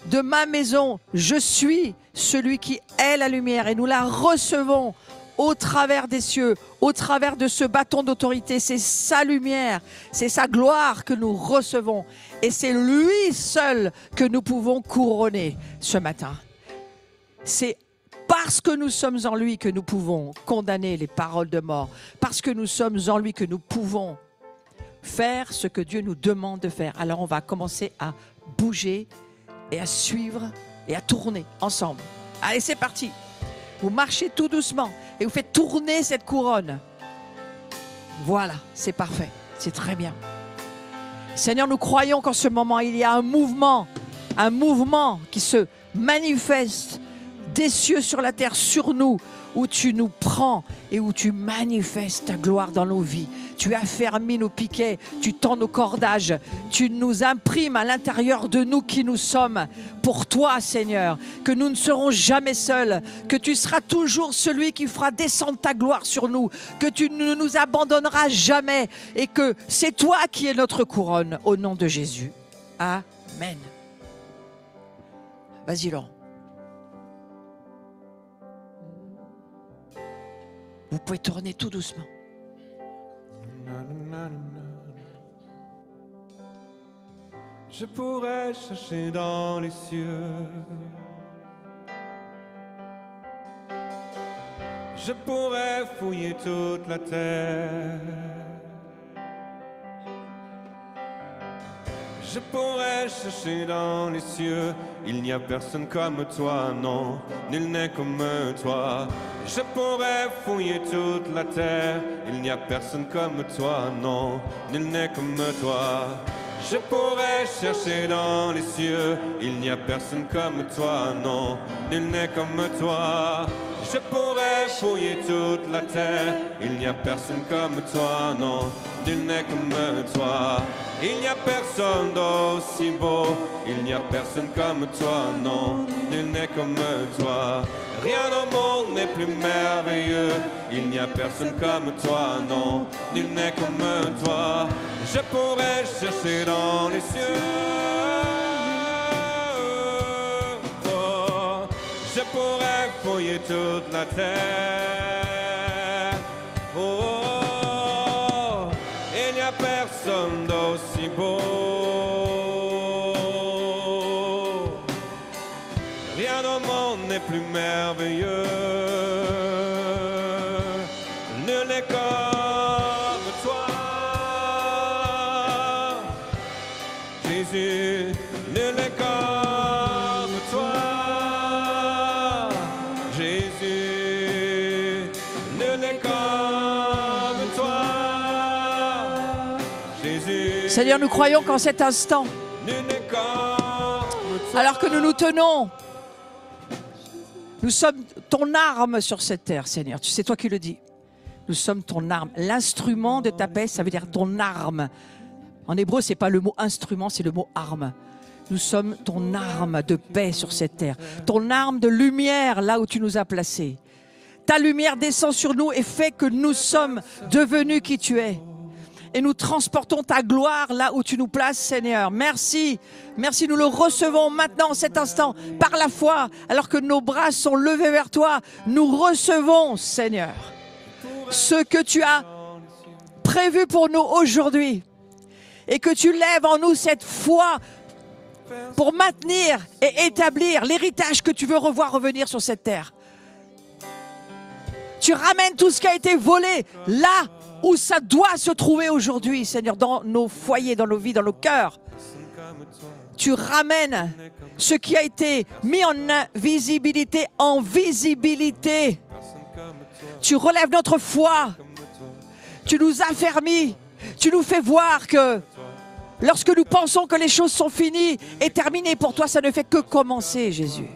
de ma maison, je suis celui qui est la lumière. Et nous la recevons au travers des cieux, au travers de ce bâton d'autorité. C'est sa lumière, c'est sa gloire que nous recevons. Et c'est lui seul que nous pouvons couronner ce matin. C'est parce que nous sommes en lui que nous pouvons condamner les paroles de mort. Parce que nous sommes en lui que nous pouvons faire ce que Dieu nous demande de faire. Alors on va commencer à bouger et à suivre et à tourner ensemble. Allez, c'est parti. Vous marchez tout doucement et vous faites tourner cette couronne. Voilà, c'est parfait. C'est très bien. Seigneur, nous croyons qu'en ce moment, il y a un mouvement qui se manifeste des cieux sur la terre, sur nous, où tu nous prends et où tu manifestes ta gloire dans nos vies. Tu affermis nos piquets, tu tends nos cordages, tu nous imprimes à l'intérieur de nous qui nous sommes pour toi, Seigneur, que nous ne serons jamais seuls, que tu seras toujours celui qui fera descendre ta gloire sur nous, que tu ne nous abandonneras jamais et que c'est toi qui es notre couronne, au nom de Jésus. Amen. Vas-y, Laurent. Vous pouvez tourner tout doucement. Je pourrais chercher dans les cieux. Je pourrais fouiller toute la terre. Je pourrais chercher dans les cieux. Il n'y a personne comme toi, non, nul n'est comme toi. Je pourrais fouiller toute la terre. Il n'y a personne comme toi, non, nul n'est comme toi. Je pourrais chercher dans les cieux. Il n'y a personne comme toi, non, nul n'est comme toi. Je pourrais fouiller toute la terre, il n'y a personne comme toi, non, nul n'est comme toi. Il n'y a personne d'aussi beau, il n'y a personne comme toi, non, nul n'est comme toi. Rien au monde n'est plus merveilleux, il n'y a personne comme toi, non, nul n'est comme toi. Je pourrais chercher dans les cieux, oh, je pourrais fouiller toute la terre, oh, il n'y a personne d'aussi beau. Rien au monde n'est plus merveilleux, nul n'est comme toi, Jésus, nul n'est comme toi, Jésus, nul n'est comme toi, Jésus. Seigneur, nous croyons qu'en cet instant, Nul n'est comme toi. alors que nous nous tenons, nous sommes ton arme sur cette terre, Seigneur. C'est toi qui le dis. Nous sommes ton arme. L'instrument de ta paix, ça veut dire ton arme. En hébreu, ce n'est pas le mot instrument, c'est le mot arme. Nous sommes ton arme de paix sur cette terre. Ton arme de lumière là où tu nous as placés. Ta lumière descend sur nous et fait que nous sommes devenus qui tu es. Et nous transportons ta gloire là où tu nous places, Seigneur. Merci. Merci, nous le recevons maintenant, en cet instant, par la foi. Alors que nos bras sont levés vers toi, nous recevons, Seigneur, ce que tu as prévu pour nous aujourd'hui. Et que tu lèves en nous cette foi pour maintenir et établir l'héritage que tu veux revoir revenir sur cette terre. Tu ramènes tout ce qui a été volé là où ça doit se trouver aujourd'hui, Seigneur, dans nos foyers, dans nos vies, dans nos cœurs. Tu ramènes ce qui a été mis en invisibilité en visibilité. Tu relèves notre foi. Tu nous affermis. Tu nous fais voir que lorsque nous pensons que les choses sont finies et terminées, pour toi, ça ne fait que commencer, Jésus.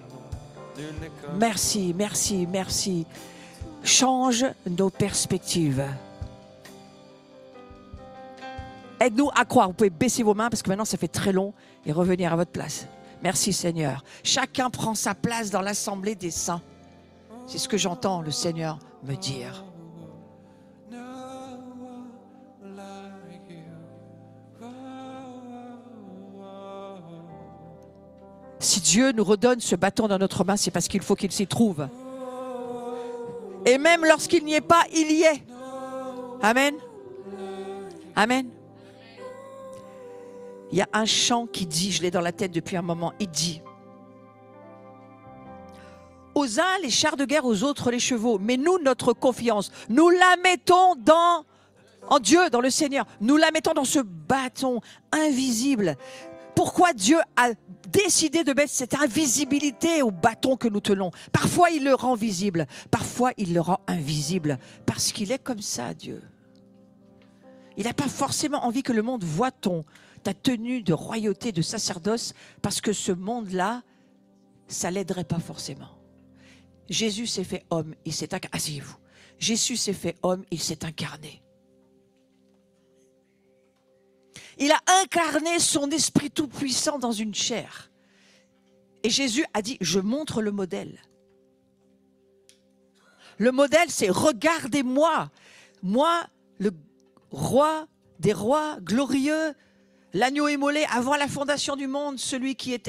Merci, merci, merci. Change nos perspectives. Aide-nous à croire. Vous pouvez baisser vos mains parce que maintenant ça fait très long et revenir à votre place. Merci Seigneur. Chacun prend sa place dans l'assemblée des saints. C'est ce que j'entends le Seigneur me dire. Si Dieu nous redonne ce bâton dans notre main, c'est parce qu'il faut qu'il s'y trouve. Et même lorsqu'il n'y est pas, il y est. Amen. Amen. Il y a un chant qui dit, je l'ai dans la tête depuis un moment, il dit: aux uns les chars de guerre, aux autres les chevaux, mais nous, notre confiance, nous la mettons en Dieu, dans le Seigneur. Nous la mettons dans ce bâton invisible. Pourquoi Dieu a décidé de mettre cette invisibilité au bâton que nous tenons? Parfois il le rend visible, parfois il le rend invisible, parce qu'il est comme ça, Dieu. Il n'a pas forcément envie que le monde voit ta tenue de royauté, de sacerdoce, parce que ce monde-là, ça ne l'aiderait pas forcément. Jésus s'est fait homme, il s'est incarné. Asseyez-vous. Jésus s'est fait homme, il s'est incarné. Il a incarné son esprit tout-puissant dans une chair. Et Jésus a dit, je montre le modèle. Le modèle, c'est regardez-moi. Moi, le roi des rois, glorieux, l'agneau immolé avant la fondation du monde, celui qui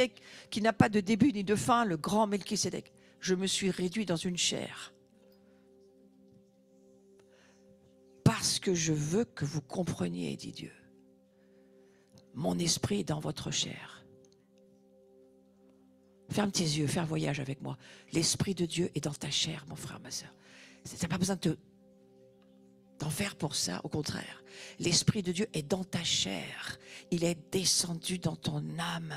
n'a pas de début ni de fin, le grand Melchisédek. Je me suis réduit dans une chair. Parce que je veux que vous compreniez, dit Dieu. Mon esprit est dans votre chair. Ferme tes yeux, fais un voyage avec moi. L'esprit de Dieu est dans ta chair, mon frère, ma soeur. Tu n'as pas besoin d'en faire pour ça, au contraire. L'esprit de Dieu est dans ta chair. Il est descendu dans ton âme.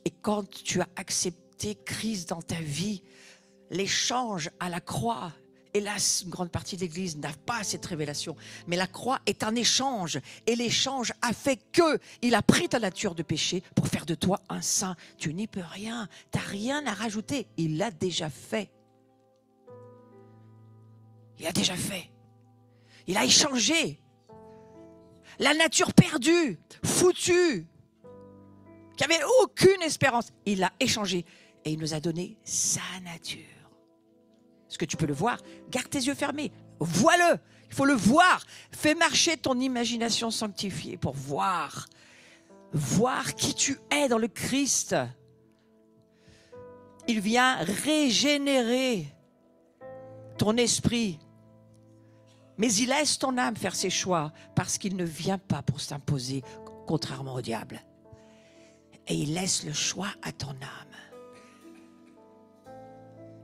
Et quand tu as accepté Christ dans ta vie, l'échange à la croix, hélas, une grande partie de l'Église n'a pas cette révélation. Mais la croix est un échange. Et l'échange a fait qu'il a pris ta nature de péché pour faire de toi un saint. Tu n'y peux rien. Tu n'as rien à rajouter. Il l'a déjà fait. Il a déjà fait. Il a échangé. La nature perdue, foutue, qui n'avait aucune espérance, il l'a échangé. Et il nous a donné sa nature. Est-ce que tu peux le voir? Garde tes yeux fermés. Vois-le. Il faut le voir. Fais marcher ton imagination sanctifiée pour voir. Voir qui tu es dans le Christ. Il vient régénérer ton esprit. Mais il laisse ton âme faire ses choix parce qu'il ne vient pas pour s'imposer, contrairement au diable. Et il laisse le choix à ton âme.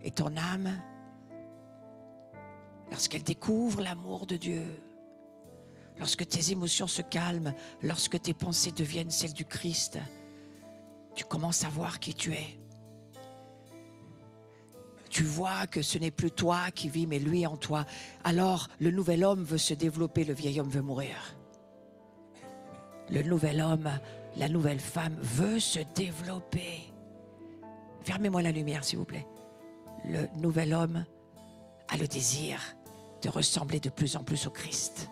Et ton âme, lorsqu'elle découvre l'amour de Dieu, lorsque tes émotions se calment, lorsque tes pensées deviennent celles du Christ, tu commences à voir qui tu es. Tu vois que ce n'est plus toi qui vis, mais lui en toi. Alors, le nouvel homme veut se développer, le vieil homme veut mourir. Le nouvel homme, la nouvelle femme veut se développer. Fermez-moi la lumière, s'il vous plaît. Le nouvel homme a le désir de ressembler de plus en plus au Christ.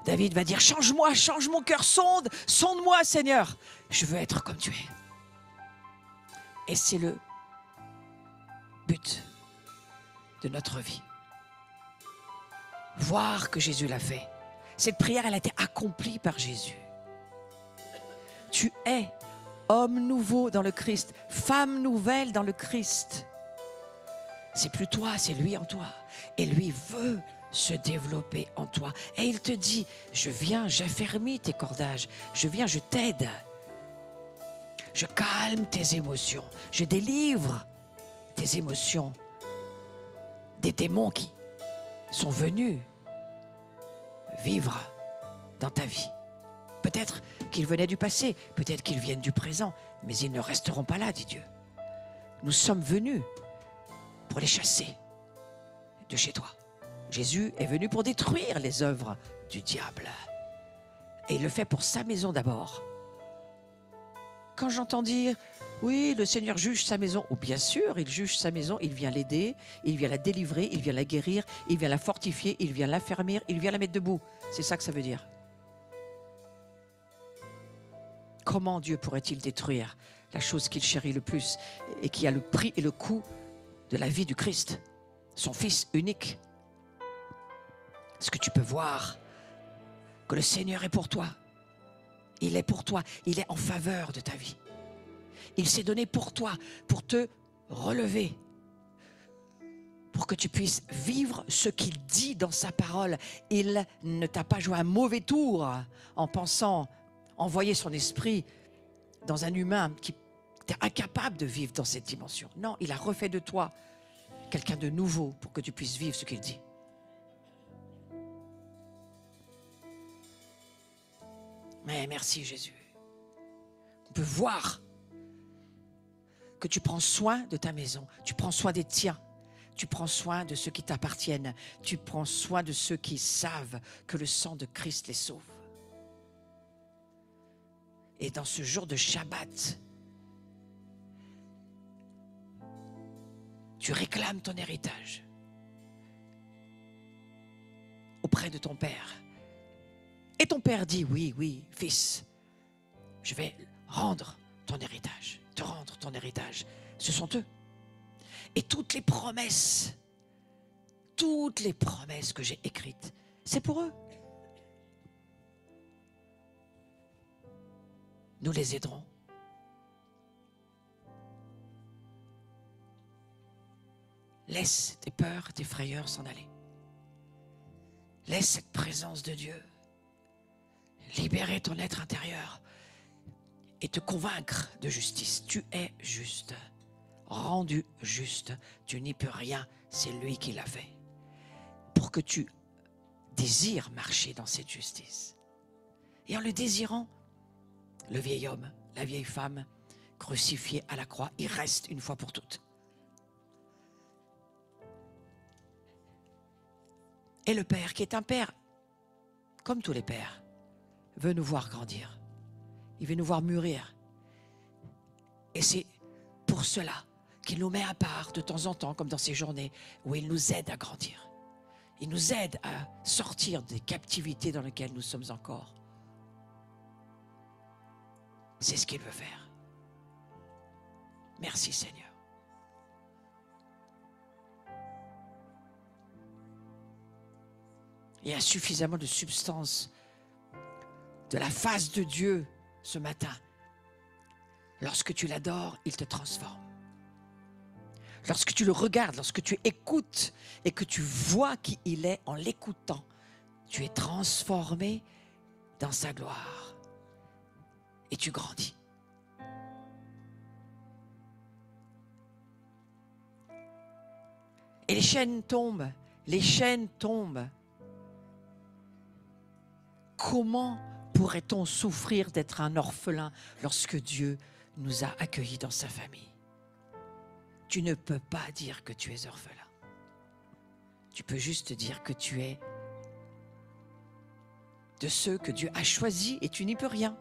David va dire, change-moi, change mon cœur, sonde-moi, Seigneur. Je veux être comme tu es. Et c'est le but de notre vie. Voir que Jésus l'a fait. Cette prière, elle a été accomplie par Jésus. Tu es homme nouveau dans le Christ, femme nouvelle dans le Christ. C'est plus toi, c'est lui en toi. Et lui veut se développer en toi. Et il te dit, je viens, j'affermis tes cordages. Je viens, je t'aide. Je calme tes émotions. Je délivre tes émotions des démons qui sont venus vivre dans ta vie. Peut-être qu'ils venaient du passé, peut-être qu'ils viennent du présent, mais ils ne resteront pas là, dit Dieu. Nous sommes venus pour les chasser de chez toi. Jésus est venu pour détruire les œuvres du diable. Et il le fait pour sa maison d'abord. Quand j'entends dire, oui, le Seigneur juge sa maison, ou bien sûr, il juge sa maison, il vient l'aider, il vient la délivrer, il vient la guérir, il vient la fortifier, il vient l'affermir, il vient la mettre debout. C'est ça que ça veut dire. Comment Dieu pourrait-il détruire la chose qu'il chérit le plus et qui a le prix et le coût de la vie du Christ, son Fils unique? Est-ce que tu peux voir que le Seigneur est pour toi? Il est pour toi, il est en faveur de ta vie. Il s'est donné pour toi, pour te relever, pour que tu puisses vivre ce qu'il dit dans sa parole. Il ne t'a pas joué un mauvais tour en pensant envoyer son esprit dans un humain qui était incapable de vivre dans cette dimension. Non, il a refait de toi quelqu'un de nouveau pour que tu puisses vivre ce qu'il dit. Mais merci Jésus. On peut voir que tu prends soin de ta maison, tu prends soin des tiens, tu prends soin de ceux qui t'appartiennent, tu prends soin de ceux qui savent que le sang de Christ les sauve. Et dans ce jour de Shabbat, tu réclames ton héritage auprès de ton Père. Et ton Père dit, oui, oui, fils, je vais rendre ton héritage, te rendre ton héritage. Ce sont eux. Et toutes les promesses que j'ai écrites, c'est pour eux. Nous les aiderons. Laisse tes peurs, tes frayeurs s'en aller. Laisse cette présence de Dieu libérer ton être intérieur et te convaincre de justice. Tu es juste, rendu juste. Tu n'y peux rien, c'est lui qui l'a fait. Pour que tu désires marcher dans cette justice. Et en le désirant, le vieil homme, la vieille femme, crucifiés à la croix, il reste une fois pour toutes. Et le Père, qui est un Père, comme tous les pères, veut nous voir grandir. Il veut nous voir mûrir. Et c'est pour cela qu'il nous met à part de temps en temps, comme dans ces journées où il nous aide à grandir. Il nous aide à sortir des captivités dans lesquelles nous sommes encore. C'est ce qu'il veut faire. Merci Seigneur. Il y a suffisamment de substance de la face de Dieu ce matin. Lorsque tu l'adores, il te transforme. Lorsque tu le regardes, lorsque tu écoutes et que tu vois qui il est en l'écoutant, tu es transformé dans sa gloire et tu grandis. Et les chaînes tombent, les chaînes tombent. Comment pourrait-on souffrir d'être un orphelin lorsque Dieu nous a accueillis dans sa famille? Tu ne peux pas dire que tu es orphelin. Tu peux juste dire que tu es de ceux que Dieu a choisis et tu n'y peux rien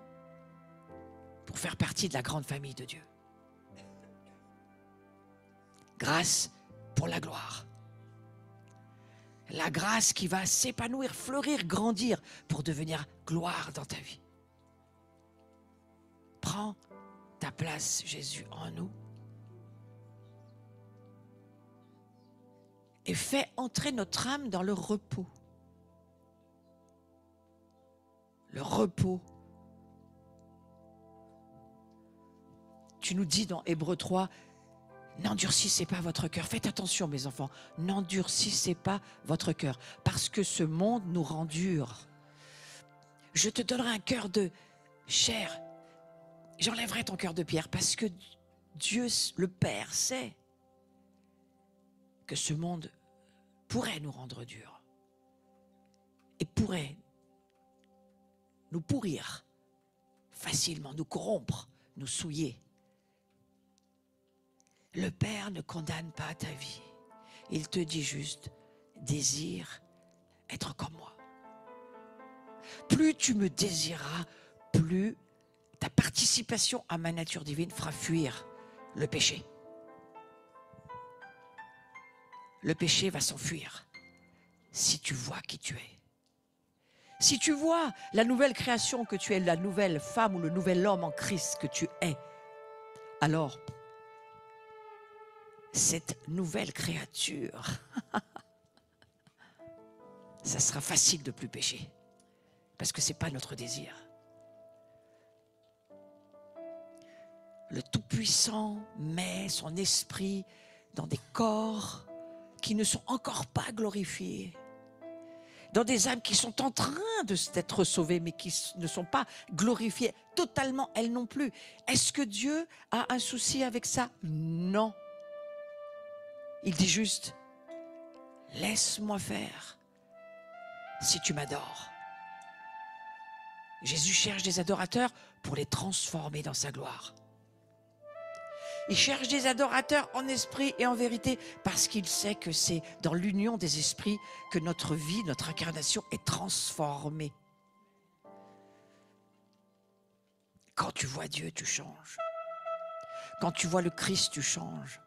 pour faire partie de la grande famille de Dieu. Grâce pour la gloire. La grâce qui va s'épanouir, fleurir, grandir pour devenir gloire dans ta vie. Prends ta place, Jésus, en nous. Et fais entrer notre âme dans le repos. Le repos. Tu nous dis dans Hébreux 3, n'endurcissez pas votre cœur. Faites attention, mes enfants, n'endurcissez pas votre cœur, parce que ce monde nous rend durs. Je te donnerai un cœur de chair. J'enlèverai ton cœur de pierre, parce que Dieu, le Père, sait que ce monde pourrait nous rendre durs et pourrait nous pourrir facilement, nous corrompre, nous souiller. Le Père ne condamne pas ta vie. Il te dit juste, désire être comme moi. Plus tu me désireras, plus ta participation à ma nature divine fera fuir le péché. Le péché va s'enfuir si tu vois qui tu es. Si tu vois la nouvelle création que tu es, la nouvelle femme ou le nouvel homme en Christ que tu es, alors cette nouvelle créature, ça sera facile de plus pécher parce que ce n'est pas notre désir. Le Tout-Puissant met son esprit dans des corps qui ne sont encore pas glorifiés, dans des âmes qui sont en train d'être sauvées, mais qui ne sont pas glorifiées totalement, elles non plus. Est-ce que Dieu a un souci avec ça? Non. Il dit juste, laisse-moi faire si tu m'adores. Jésus cherche des adorateurs pour les transformer dans sa gloire. Il cherche des adorateurs en esprit et en vérité parce qu'il sait que c'est dans l'union des esprits que notre vie, notre incarnation est transformée. Quand tu vois Dieu, tu changes. Quand tu vois le Christ, tu changes.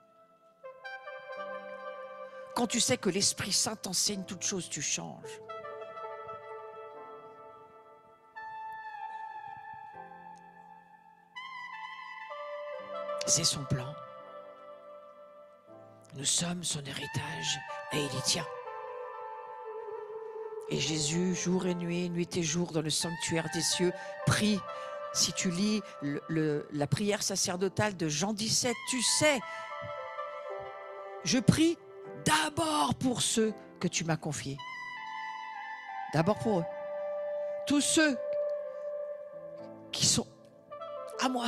Quand tu sais que l'Esprit Saint t'enseigne toutes choses, tu changes. C'est son plan. Nous sommes son héritage et il y tient. Et Jésus, jour et nuit, nuit et jour, dans le sanctuaire des cieux, prie. Si tu lis la prière sacerdotale de Jean 17, tu sais, je prie d'abord pour ceux que tu m'as confiés. D'abord pour eux. Tous ceux qui sont à moi,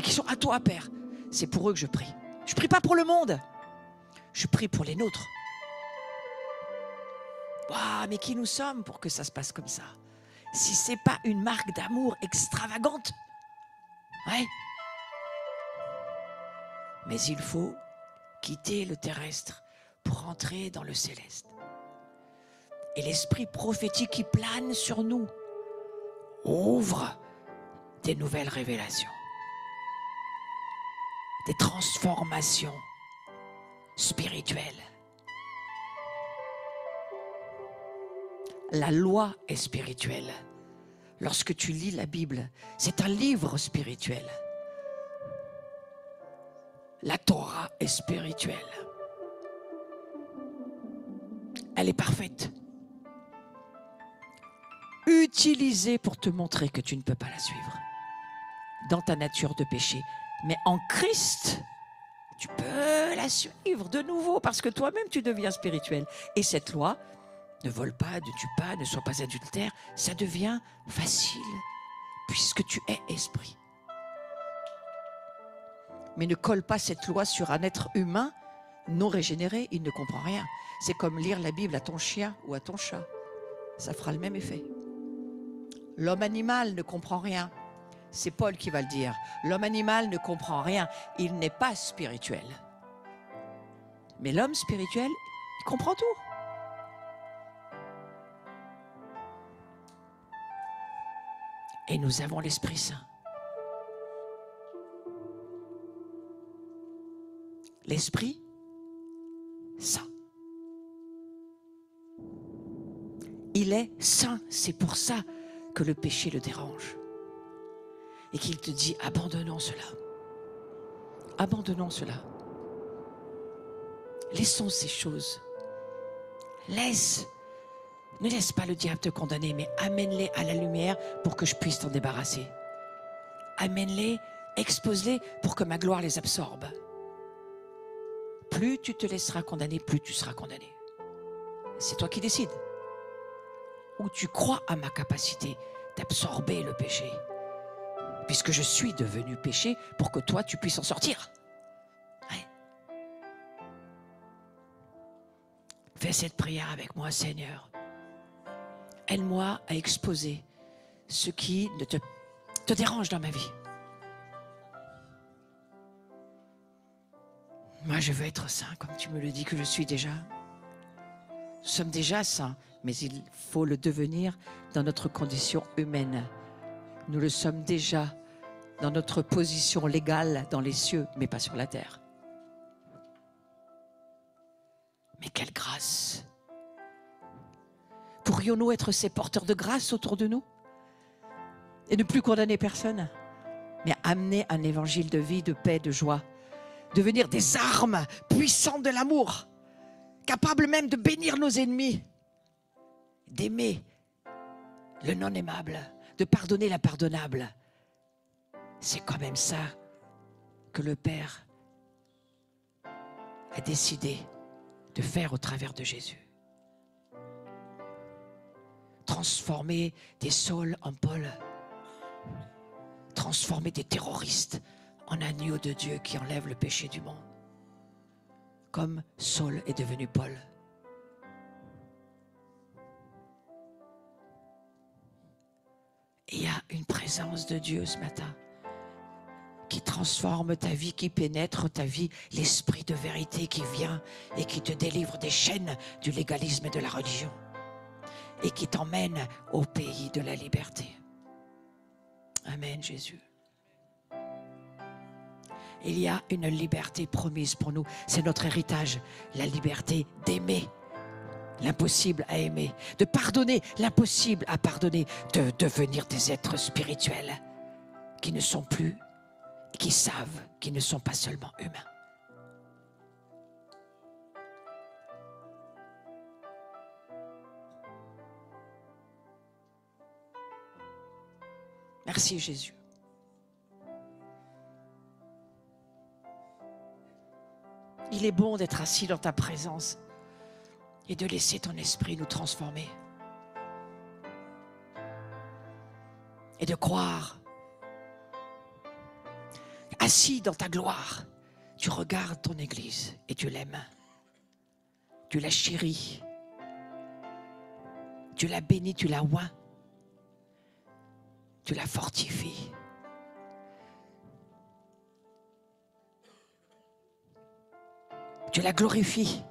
qui sont à toi, Père. C'est pour eux que je prie. Je ne prie pas pour le monde. Je prie pour les nôtres. Waouh, mais qui nous sommes pour que ça se passe comme ça? Si ce n'est pas une marque d'amour extravagante. Ouais. Mais il faut quitter le terrestre pour entrer dans le céleste. Et l'esprit prophétique qui plane sur nous ouvre des nouvelles révélations. Des transformations spirituelle. La loi est spirituelle. Lorsque tu lis la Bible, c'est un livre spirituel. La Torah est spirituelle. Elle est parfaite. Utilisée pour te montrer que tu ne peux pas la suivre dans ta nature de péché. Mais en Christ, tu peux la suivre de nouveau parce que toi-même tu deviens spirituel. Et cette loi, ne vole pas, ne tue pas, ne sois pas adultère, ça devient facile puisque tu es esprit. Mais ne colle pas cette loi sur un être humain non régénéré, il ne comprend rien. C'est comme lire la Bible à ton chien ou à ton chat. Ça fera le même effet. L'homme animal ne comprend rien. C'est Paul qui va le dire. L'homme animal ne comprend rien. Il n'est pas spirituel. Mais l'homme spirituel, il comprend tout. Et nous avons l'Esprit Saint. L'Esprit Saint. Il est saint, c'est pour ça que le péché le dérange. Et qu'il te dit, abandonnons cela. Abandonnons cela. Laissons ces choses. Ne laisse pas le diable te condamner, mais amène-les à la lumière pour que je puisse t'en débarrasser. Amène-les, expose-les pour que ma gloire les absorbe. Plus tu te laisseras condamner, plus tu seras condamné. C'est toi qui décides. Ou tu crois à ma capacité d'absorber le péché, puisque je suis devenu péché pour que toi tu puisses en sortir. Ouais. Fais cette prière avec moi, Seigneur. Aide-moi à exposer ce qui te dérange dans ma vie. Moi, je veux être saint, comme tu me le dis que je suis déjà. Nous sommes déjà saints, mais il faut le devenir dans notre condition humaine. Nous le sommes déjà dans notre position légale dans les cieux, mais pas sur la terre. Mais quelle grâce! Pourrions-nous être ces porteurs de grâce autour de nous et ne plus condamner personne, mais amener un évangile de vie, de paix, de joie, devenir des armes puissantes de l'amour, capables même de bénir nos ennemis, d'aimer le non-aimable, de pardonner l'impardonnable. C'est quand même ça que le Père a décidé de faire au travers de Jésus. Transformer des Saul en Paul. Transformer des terroristes en agneaux de Dieu qui enlèvent le péché du monde. Comme Saul est devenu Paul. Il y a une présence de Dieu ce matin qui transforme ta vie, qui pénètre ta vie, l'esprit de vérité qui vient et qui te délivre des chaînes du légalisme et de la religion et qui t'emmène au pays de la liberté. Amen, Jésus. Il y a une liberté promise pour nous, c'est notre héritage, la liberté d'aimer l'impossible à aimer, de pardonner l'impossible à pardonner, de devenir des êtres spirituels qui ne sont plus, qui savent qu'ils ne sont pas seulement humains. Merci Jésus. Il est bon d'être assis dans ta présence et de laisser ton esprit nous transformer. Et de croire, assis dans ta gloire, tu regardes ton Église et tu l'aimes. Tu la chéris. Tu la bénis, tu la oins. Tu la fortifies. Tu la glorifies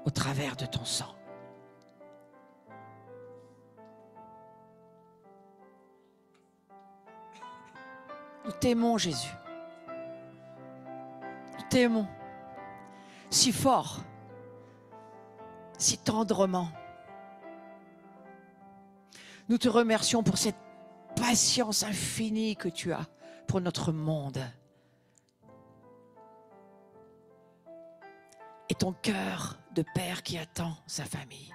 au travers de ton sang. Nous t'aimons, Jésus. Nous t'aimons. si fort, si tendrement. Nous te remercions pour cette patience infinie que tu as pour notre monde. Et ton cœur de père qui attend sa famille.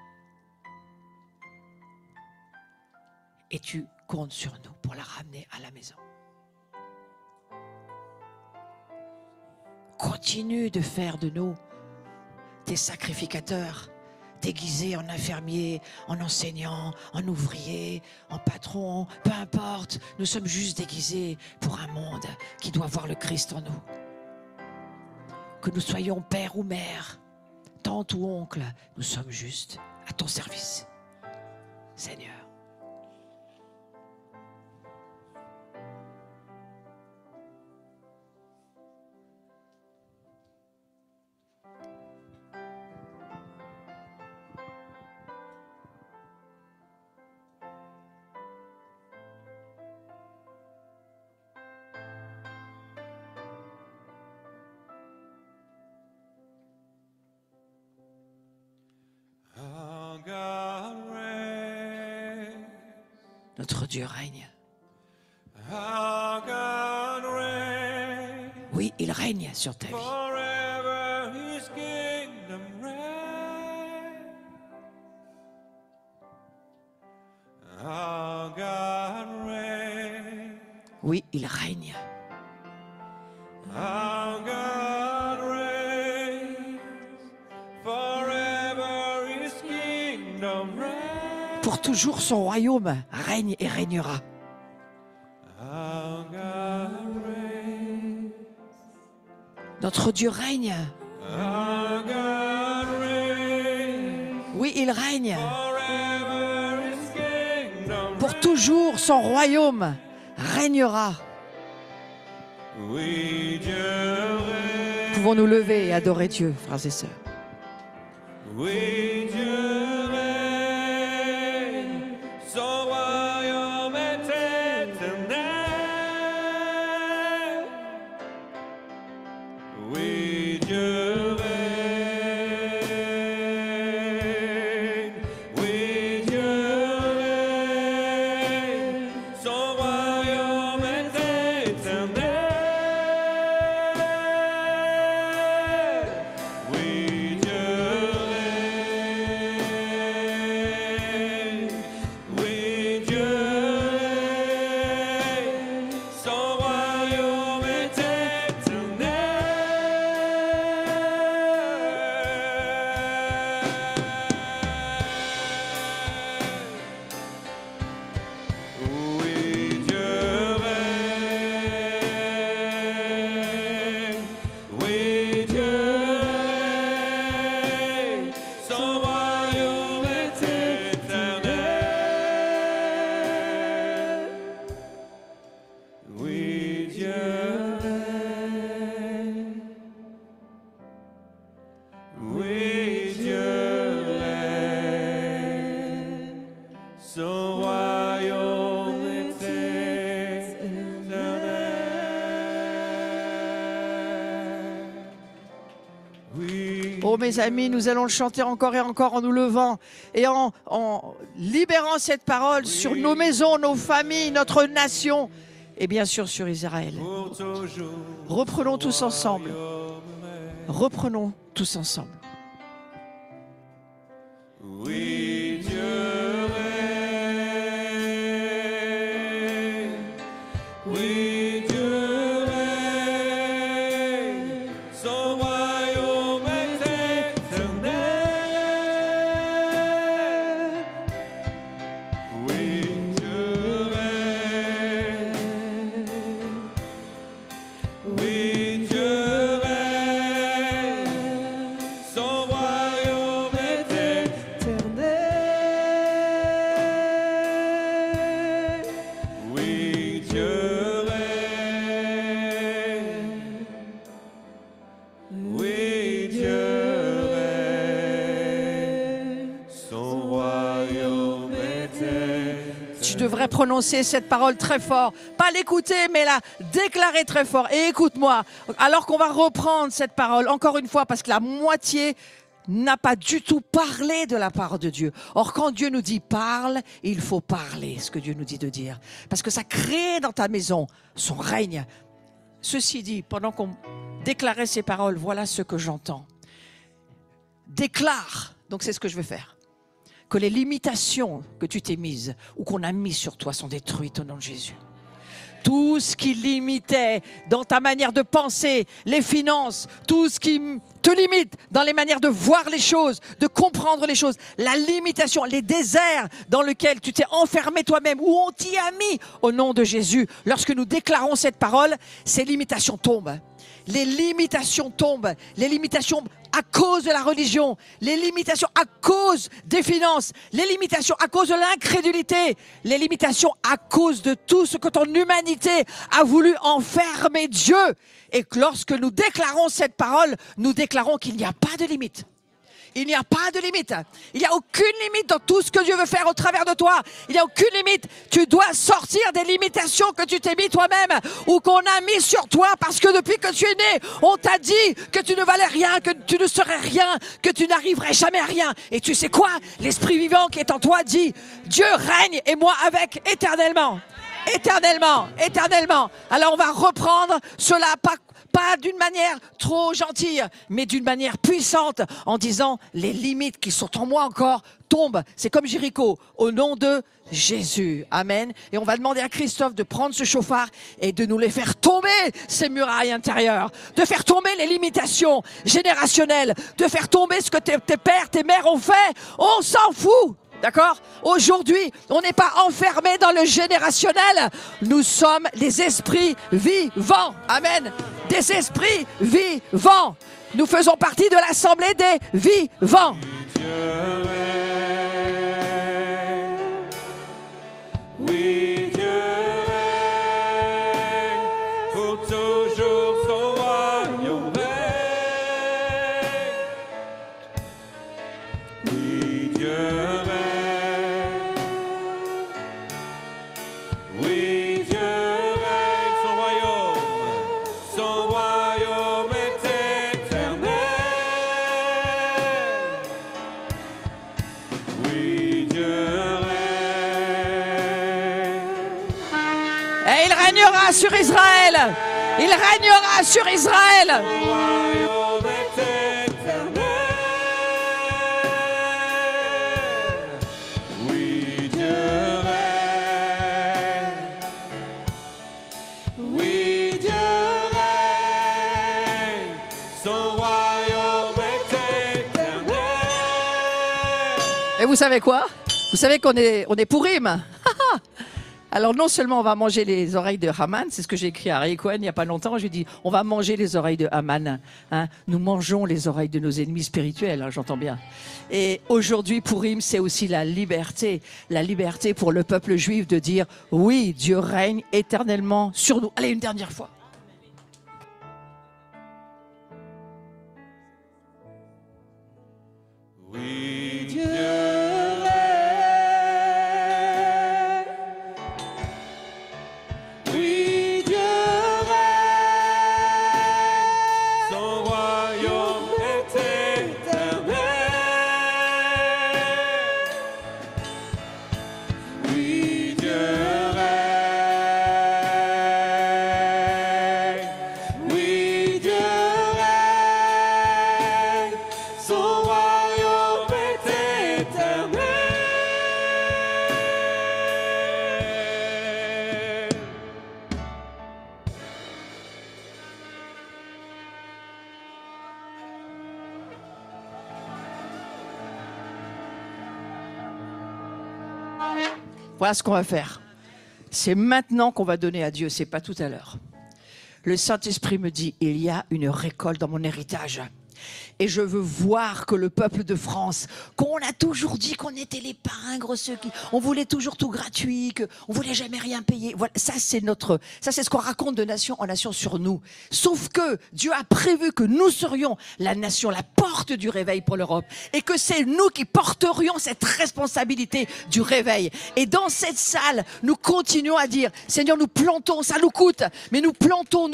Et tu comptes sur nous pour la ramener à la maison. Continue de faire de nous tes sacrificateurs, déguisés en infirmiers, en enseignants, en ouvriers, en patrons, peu importe. Nous sommes juste déguisés pour un monde qui doit voir le Christ en nous. Que nous soyons père ou mère, tante ou oncle, nous sommes juste à ton service, Seigneur. Our God reigns. Notre Dieu règne. Our God reigns. Oui, il règne sur ta vie. Forever His kingdom reigns. Our God reigns. Oui, il règne. Our God reigns. Forever His kingdom reigns. Pour toujours, son royaume règne et régnera. Our God reigns. Notre Dieu règne. Our God reigns. Oui, il règne. Forever His kingdom Pour toujours, son royaume régnera. Oui, Dieu règne. Pouvons-nous lever et adorer Dieu, frères et sœurs. Oui, Dieu règne. Son royaume est éternel. Oui, Dieu règne. Oui, Dieu règne. Son royaume est éternel. Oui, Dieu règne. Oui, Dieu règne. Son royaume est éternel. Oui, Dieu règne. Oui, Dieu règne. Son royaume est éternel. Oui, Dieu règne. Oui, Dieu règne. Son royaume est éternel. Oui. Oh mes amis, nous allons le chanter encore et encore en nous levant et en libérant cette parole sur nos maisons, nos familles, notre nation et bien sûr sur Israël. Pour toujours. Reprenons tous ensemble. Reprenons tous ensemble. Oui, Dieu règne. Oui, Dieu règne. Son royaume est éternel. Oui, Dieu règne. Oui, Dieu règne. Son royaume est éternel. Oui, Dieu règne. Oui, Dieu règne. Son royaume est Tu je devrais prononcer cette parole très fort. Pas l'écouter, mais la déclarer très fort. Et écoute-moi, alors qu'on va reprendre cette parole, encore une fois, parce que la moitié n'a pas du tout parlé de la part de Dieu. Or, quand Dieu nous dit parle, il faut parler ce que Dieu nous dit de dire. Parce que ça crée dans ta maison son règne. Ceci dit, pendant qu'on déclarait ces paroles, voilà ce que j'entends. Déclare, donc c'est ce que je vais faire, que les limitations que tu t'es mises ou qu'on a mises sur toi sont détruites au nom de Jésus. Tout ce qui limitait dans ta manière de penser, les finances, tout ce qui te limite dans les manières de voir les choses, de comprendre les choses, la limitation, les déserts dans lesquels tu t'es enfermé toi-même, où on t'y a mis au nom de Jésus. Lorsque nous déclarons cette parole, ces limitations tombent. Les limitations tombent, les limitations à cause de la religion, les limitations à cause des finances, les limitations à cause de l'incrédulité, les limitations à cause de tout ce que ton humanité a voulu enfermer Dieu. Et que lorsque nous déclarons cette parole, nous déclarons qu'il n'y a pas de limite. Il n'y a pas de limite. Il n'y a aucune limite dans tout ce que Dieu veut faire au travers de toi. Il n'y a aucune limite. Tu dois sortir des limitations que tu t'es mis toi-même ou qu'on a mis sur toi parce que depuis que tu es né, on t'a dit que tu ne valais rien, que tu ne serais rien, que tu n'arriverais jamais à rien. Et tu sais quoi? L'Esprit vivant qui est en toi dit Dieu règne et moi avec éternellement. Éternellement, éternellement. Alors on va reprendre cela pas d'une manière trop gentille, mais d'une manière puissante, en disant les limites qui sont en moi encore tombent. C'est comme Jéricho, au nom de Jésus. Amen. Et on va demander à Christophe de prendre ce chauffard et de nous les faire tomber, ces murailles intérieures, de faire tomber les limitations générationnelles, de faire tomber ce que tes pères, tes mères ont fait. On s'en fout. D'accord? Aujourd'hui, on n'est pas enfermé dans le générationnel. Nous sommes les esprits vivants. Amen. Des esprits vivants. Nous faisons partie de l'assemblée des vivants. Oui, Dieu règne, pour toujours son royaume règne. Oui, Dieu règne. Oui, Dieu règne, son royaume est éternel. Oui, Dieu règne. Et il régnera sur Israël. Il régnera sur Israël. Son royaume est éternel. Oui, Dieu règne. Oui, Dieu règne. Son royaume est éternel. Et vous savez quoi? Vous savez qu'on est Pourim. Alors non seulement on va manger les oreilles de Haman, c'est ce que j'ai écrit à Ray Cohen il n'y a pas longtemps, j'ai dit on va manger les oreilles de Haman. Hein? Nous mangeons les oreilles de nos ennemis spirituels, hein, j'entends bien. Et aujourd'hui Pourim, c'est aussi la liberté pour le peuple juif de dire oui, Dieu règne éternellement sur nous. Allez, une dernière fois. Oui, Dieu Dieu règne. Oui, Dieu règne. Son royaume est éternel. Oui, Dieu règne. Oui, Dieu règne. Son royaume est éternel. Voilà ce qu'on va faire. C'est maintenant qu'on va donner à Dieu, c'est pas tout à l'heure. Le Saint-Esprit me dit, il y a une récolte dans mon héritage. Et je veux voir que le peuple de France, qu'on a toujours dit qu'on était les pingres, ceux qui, on voulait toujours tout gratuit, qu'on voulait jamais rien payer. Voilà, ça c'est ce qu'on raconte de nation en nation sur nous. Sauf que Dieu a prévu que nous serions la nation, la porte du réveil pour l'Europe. Et que c'est nous qui porterions cette responsabilité du réveil. Et dans cette salle, nous continuons à dire, Seigneur, nous plantons, ça nous coûte, mais nous plantons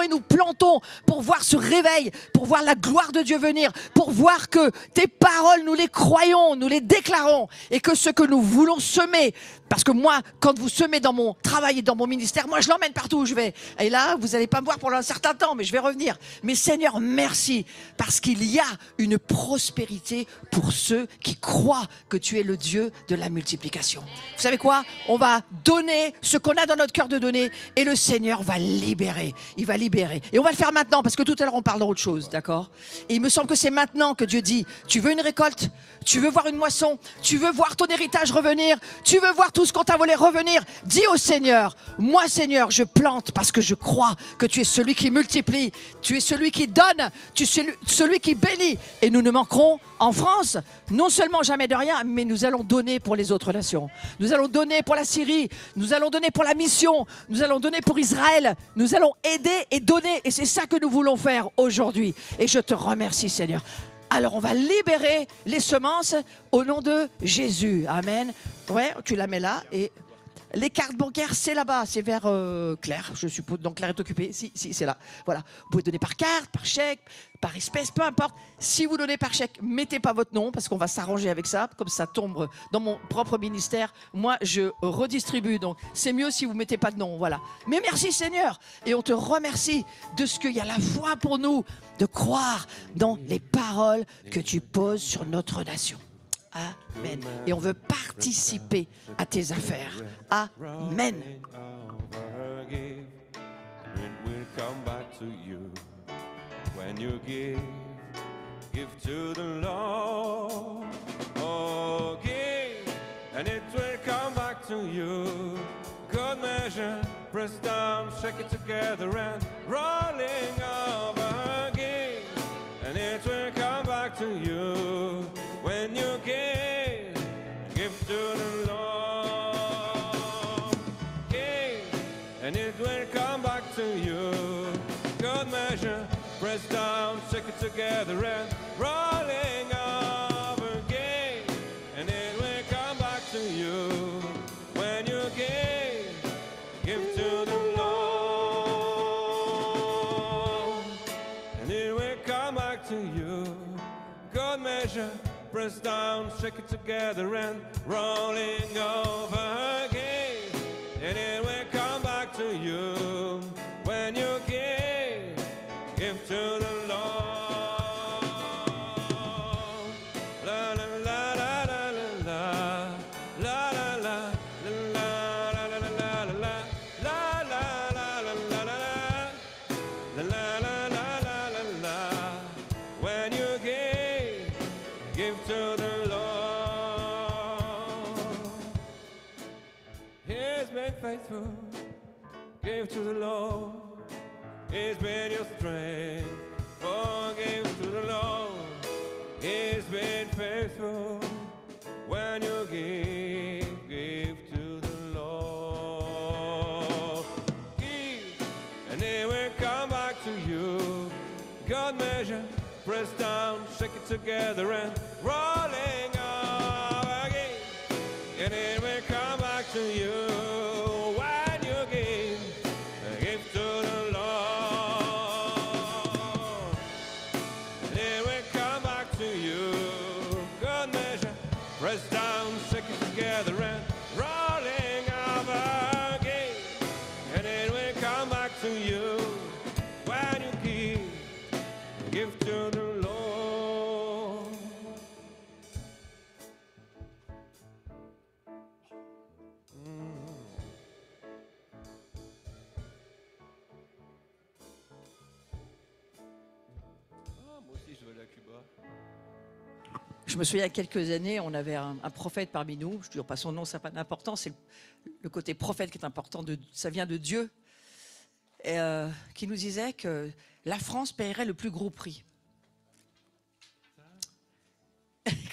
et nous plantons pour voir ce réveil, pour voir la gloire de Dieu venir, pour voir que tes paroles, nous les croyons, nous les déclarons, et que ce que nous voulons semer, parce que moi, quand vous semez dans mon travail et dans mon ministère, moi je l'emmène partout où je vais. Et là, vous n'allez pas me voir pendant un certain temps, mais je vais revenir. Mais Seigneur, merci, parce qu'il y a une prospérité pour ceux qui croient que tu es le Dieu de la multiplication. Vous savez quoi? On va donner ce qu'on a dans notre cœur de donner, et le Seigneur va libérer. Il va libérer. Et on va le faire maintenant, parce que tout à l'heure on parle d'autre chose, d'accord? Et il me semble que c'est maintenant que Dieu dit, tu veux une récolte? Tu veux voir une moisson? Tu veux voir ton héritage revenir? Tu veux voir tout ce qu'on t'a volé revenir? Dis au Seigneur, moi Seigneur, je plante parce que je crois que tu es celui qui multiplie, tu es celui qui donne, tu es celui qui bénit. Et nous ne manquerons en France, non seulement jamais de rien, mais nous allons donner pour les autres nations. Nous allons donner pour la Syrie, nous allons donner pour la mission, nous allons donner pour Israël, nous allons aider et donner. Et c'est ça que nous voulons faire aujourd'hui. Et je te remercie Seigneur. Alors on va libérer les semences au nom de Jésus. Amen. Ouais, tu la mets là et les cartes bancaires, c'est là-bas, c'est vers Claire, je suppose. Donc Claire est occupée. Si, c'est là. Voilà. Vous pouvez donner par carte, par chèque, par espèce, peu importe. Si vous donnez par chèque, mettez pas votre nom parce qu'on va s'arranger avec ça. Comme ça tombe dans mon propre ministère, moi je redistribue. Donc c'est mieux si vous mettez pas de nom. Voilà. Mais merci Seigneur. Et on te remercie de ce qu'il y a la foi pour nous de croire dans les paroles que tu poses sur notre nation. Amen. Et on veut participer à tes affaires. Amen. Give to the Lord. Oh, give, and it will come back to you. Good measure, press down, shake it together and rolling over. Give, and it will come back to you. When you give to the Lord. Give, and it will come back to you. Good measure, press down, shake it together and rolling over again. And it will come back to you. When you give to the Lord. And it will come back to you. Good measure, press down, shake it together and rolling over again. And it will come back to you. When you give to the Lord. La la la la la la la la la la la la la la la la. When you give to the Lord. He's been faithful. Give to the Lord. He's been your strength. Oh, give to the Lord. He's been faithful. When you give to the Lord. Give, and it will come back to you. God measure, press down, shake it together and rolling over again. And it will come back to you. When you give to the Lord. It will come back to you. Good measure, press down, shake it together and rolling over again. And it will come back to you. When you give to the Lord. Moi aussi je veux aller à Cuba. Je me souviens, il y a quelques années, on avait un prophète parmi nous. Je ne dis pas son nom, ça n'a pas d'importance. C'est le côté prophète qui est important. Ça vient de Dieu. Et, qui nous disait que la France paierait le plus gros prix.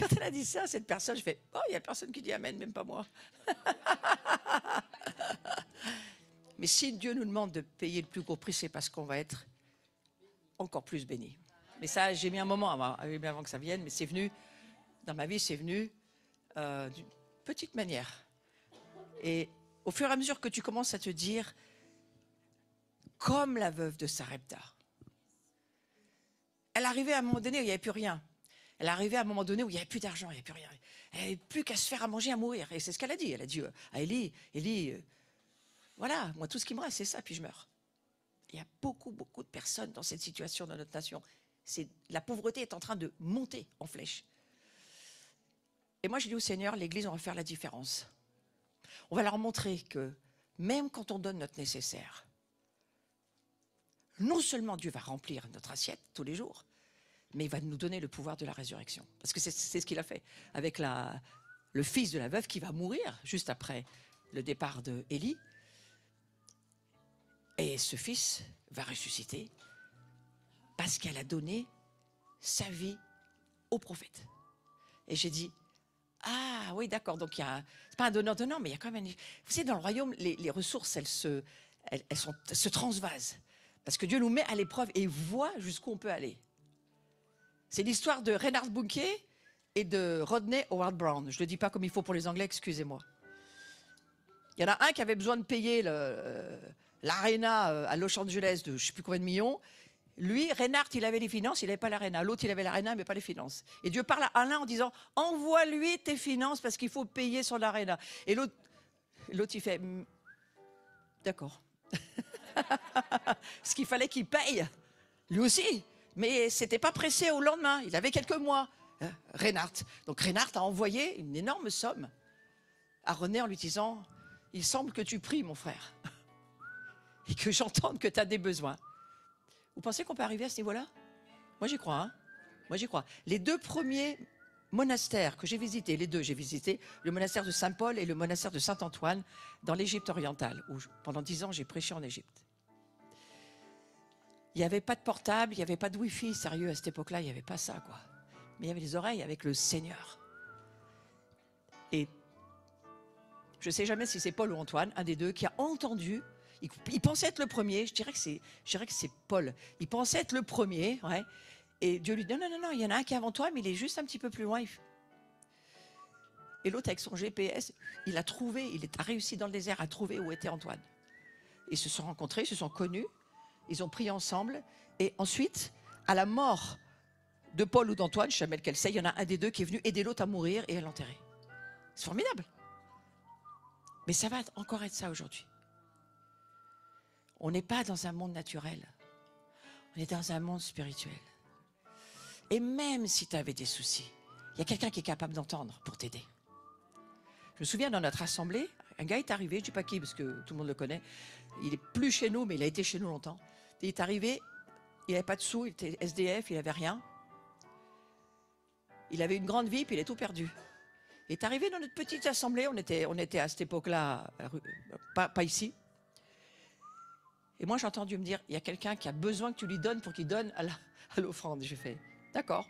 quand elle a dit ça, cette personne, je fais, oh, il n'y a personne qui dit amen, même pas moi. Mais si Dieu nous demande de payer le plus gros prix, c'est parce qu'on va être encore plus bénis. Mais ça, j'ai mis un moment avant que ça vienne, mais c'est venu, dans ma vie, c'est venu d'une petite manière. Et au fur et à mesure que tu commences à te dire, comme la veuve de Sarepta, elle arrivait à un moment donné où il n'y avait plus rien. Elle arrivait à un moment donné où il n'y avait plus d'argent, il n'y avait plus rien. Elle n'avait plus qu'à se faire à manger, à mourir. Et c'est ce qu'elle a dit. Elle a dit à Élie, voilà, moi tout ce qui me reste, c'est ça, puis je meurs. Il y a beaucoup de personnes dans cette situation dans notre nation. La pauvreté est en train de monter en flèche. Et moi, je dis au Seigneur, l'Église, on va faire la différence. On va leur montrer que même quand on donne notre nécessaire, non seulement Dieu va remplir notre assiette tous les jours, mais il va nous donner le pouvoir de la résurrection. Parce que c'est ce qu'il a fait avec le fils de la veuve qui va mourir juste après le départ d'Élie. Et ce fils va ressusciter parce qu'elle a donné sa vie au prophète. Et j'ai dit, ah oui, d'accord, donc c'est pas un donnant-donnant, mais il y a quand même... Vous savez, dans le royaume, les ressources, elles se transvasent. Parce que Dieu nous met à l'épreuve et voit jusqu'où on peut aller. C'est l'histoire de Reinhard Bonnke et de Rodney Howard Brown. Je ne le dis pas comme il faut pour les Anglais, excusez-moi. Il y en a un qui avait besoin de payer l'Arena à Los Angeles de je ne sais plus combien de millions. Lui, Reinhard, il avait les finances, il n'avait pas l'Arena. L'autre, il avait l'Arena, mais pas les finances. Et Dieu parle à l'un en disant, envoie-lui tes finances parce qu'il faut payer son Arena. Et l'autre, il fait, d'accord. Ce qu'il fallait qu'il paye, lui aussi. Mais c'était pas pressé au lendemain, il avait quelques mois. Reinhard. Donc Reinhard a envoyé une énorme somme à René en lui disant, il semble que tu pries, mon frère, et que j'entende que tu as des besoins. Vous pensez qu'on peut arriver à ce niveau-là? Moi, j'y crois. Hein, moi, j'y crois. Les deux premiers monastères que j'ai visités, j'ai visité le monastère de Saint-Paul et le monastère de Saint-Antoine dans l'Égypte orientale, où pendant 10 ans, j'ai prêché en Égypte. Il n'y avait pas de portable, il n'y avait pas de Wi-Fi, sérieux, à cette époque-là, il n'y avait pas ça, quoi. Mais il y avait les oreilles avec le Seigneur. Et je ne sais jamais si c'est Paul ou Antoine, un des deux, qui a entendu. Il pensait être le premier, je dirais que c'est Paul. Il pensait être le premier, ouais. Et Dieu lui dit, non, il y en a un qui est avant toi, mais il est juste un petit peu plus loin. Et l'autre, avec son GPS, il a réussi dans le désert à trouver où était Antoine. Ils se sont rencontrés, ils se sont connus, ils ont prié ensemble. Et ensuite, à la mort de Paul ou d'Antoine, je ne sais jamais lequel c'est, il y en a un des deux qui est venu aider l'autre à mourir et à l'enterrer. C'est formidable. Mais ça va encore être ça aujourd'hui. On n'est pas dans un monde naturel. On est dans un monde spirituel. Et même si tu avais des soucis, il y a quelqu'un qui est capable d'entendre pour t'aider. Je me souviens dans notre assemblée, un gars est arrivé, je ne dis pas qui parce que tout le monde le connaît, il n'est plus chez nous, mais il a été chez nous longtemps. Il est arrivé, il n'avait pas de sous, il était SDF, il n'avait rien. Il avait une grande vie, puis il a tout perdu. Il est arrivé dans notre petite assemblée, on était à cette époque-là, pas ici. Et moi, j'ai entendu me dire, il y a quelqu'un qui a besoin que tu lui donnes pour qu'il donne à l'offrande. J'ai fait, d'accord.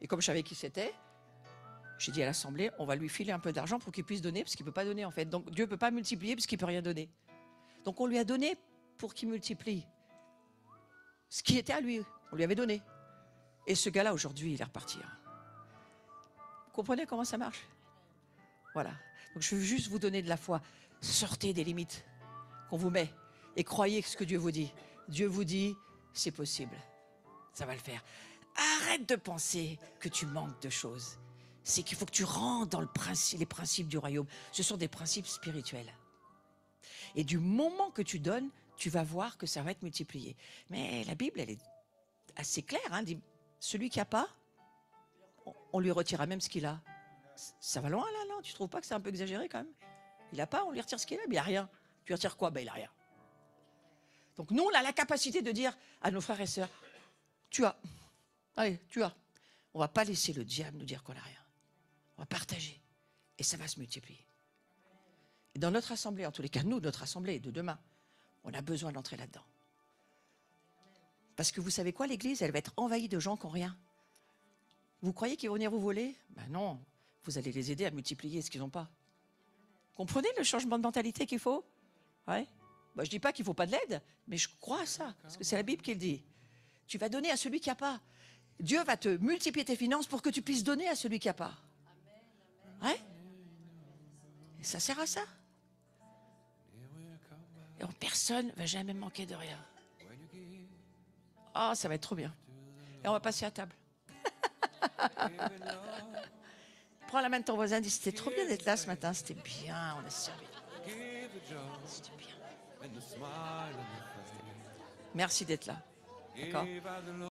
Et comme je savais qui c'était, j'ai dit à l'assemblée, on va lui filer un peu d'argent pour qu'il puisse donner, parce qu'il ne peut pas donner en fait. Donc Dieu ne peut pas multiplier parce qu'il ne peut rien donner. Donc on lui a donné pour qu'il multiplie. Ce qui était à lui, on lui avait donné. Et ce gars-là, aujourd'hui, il est reparti. Vous comprenez comment ça marche? Voilà. Donc je veux juste vous donner de la foi. Sortez des limites qu'on vous met. Et croyez ce que Dieu vous dit. Dieu vous dit, c'est possible. Ça va le faire. Arrête de penser que tu manques de choses. C'est qu'il faut que tu rentres dans les principes du royaume. Ce sont des principes spirituels. Et du moment que tu donnes, tu vas voir que ça va être multiplié. Mais la Bible, elle est assez claire. Hein, dit, celui qui n'a pas, on lui retirera même ce qu'il a. Ça va loin là, non? Tu ne trouves pas que c'est un peu exagéré quand même? Il n'a pas, on lui retire ce qu'il a, mais il n'a rien. Tu retires quoi? Ben il n'a rien. Donc nous, on a la capacité de dire à nos frères et sœurs, tu as. Allez, tu as. On ne va pas laisser le diable nous dire qu'on n'a rien. On va partager. Et ça va se multiplier. Et dans notre assemblée, en tous les cas, nous, notre assemblée de demain, on a besoin d'entrer là-dedans. Parce que vous savez quoi, l'Église, elle va être envahie de gens qui n'ont rien. Vous croyez qu'ils vont venir vous voler? Ben non, vous allez les aider à multiplier ce qu'ils n'ont pas. Comprenez le changement de mentalité qu'il faut? Ouais. Ben, je dis pas qu'il faut pas de l'aide, mais je crois à ça, parce que c'est la Bible qui le dit. Tu vas donner à celui qui n'a pas. Dieu va te multiplier tes finances pour que tu puisses donner à celui qui n'a pas. Ouais. Et ça sert à ça. Et personne ne va jamais manquer de rien. Ah, ça va être trop bien. Et on va passer à table. Prends la main de ton voisin, dis c'était trop bien d'être là ce matin, c'était bien, on a servi. C'était bien. Merci d'être là. D'accord?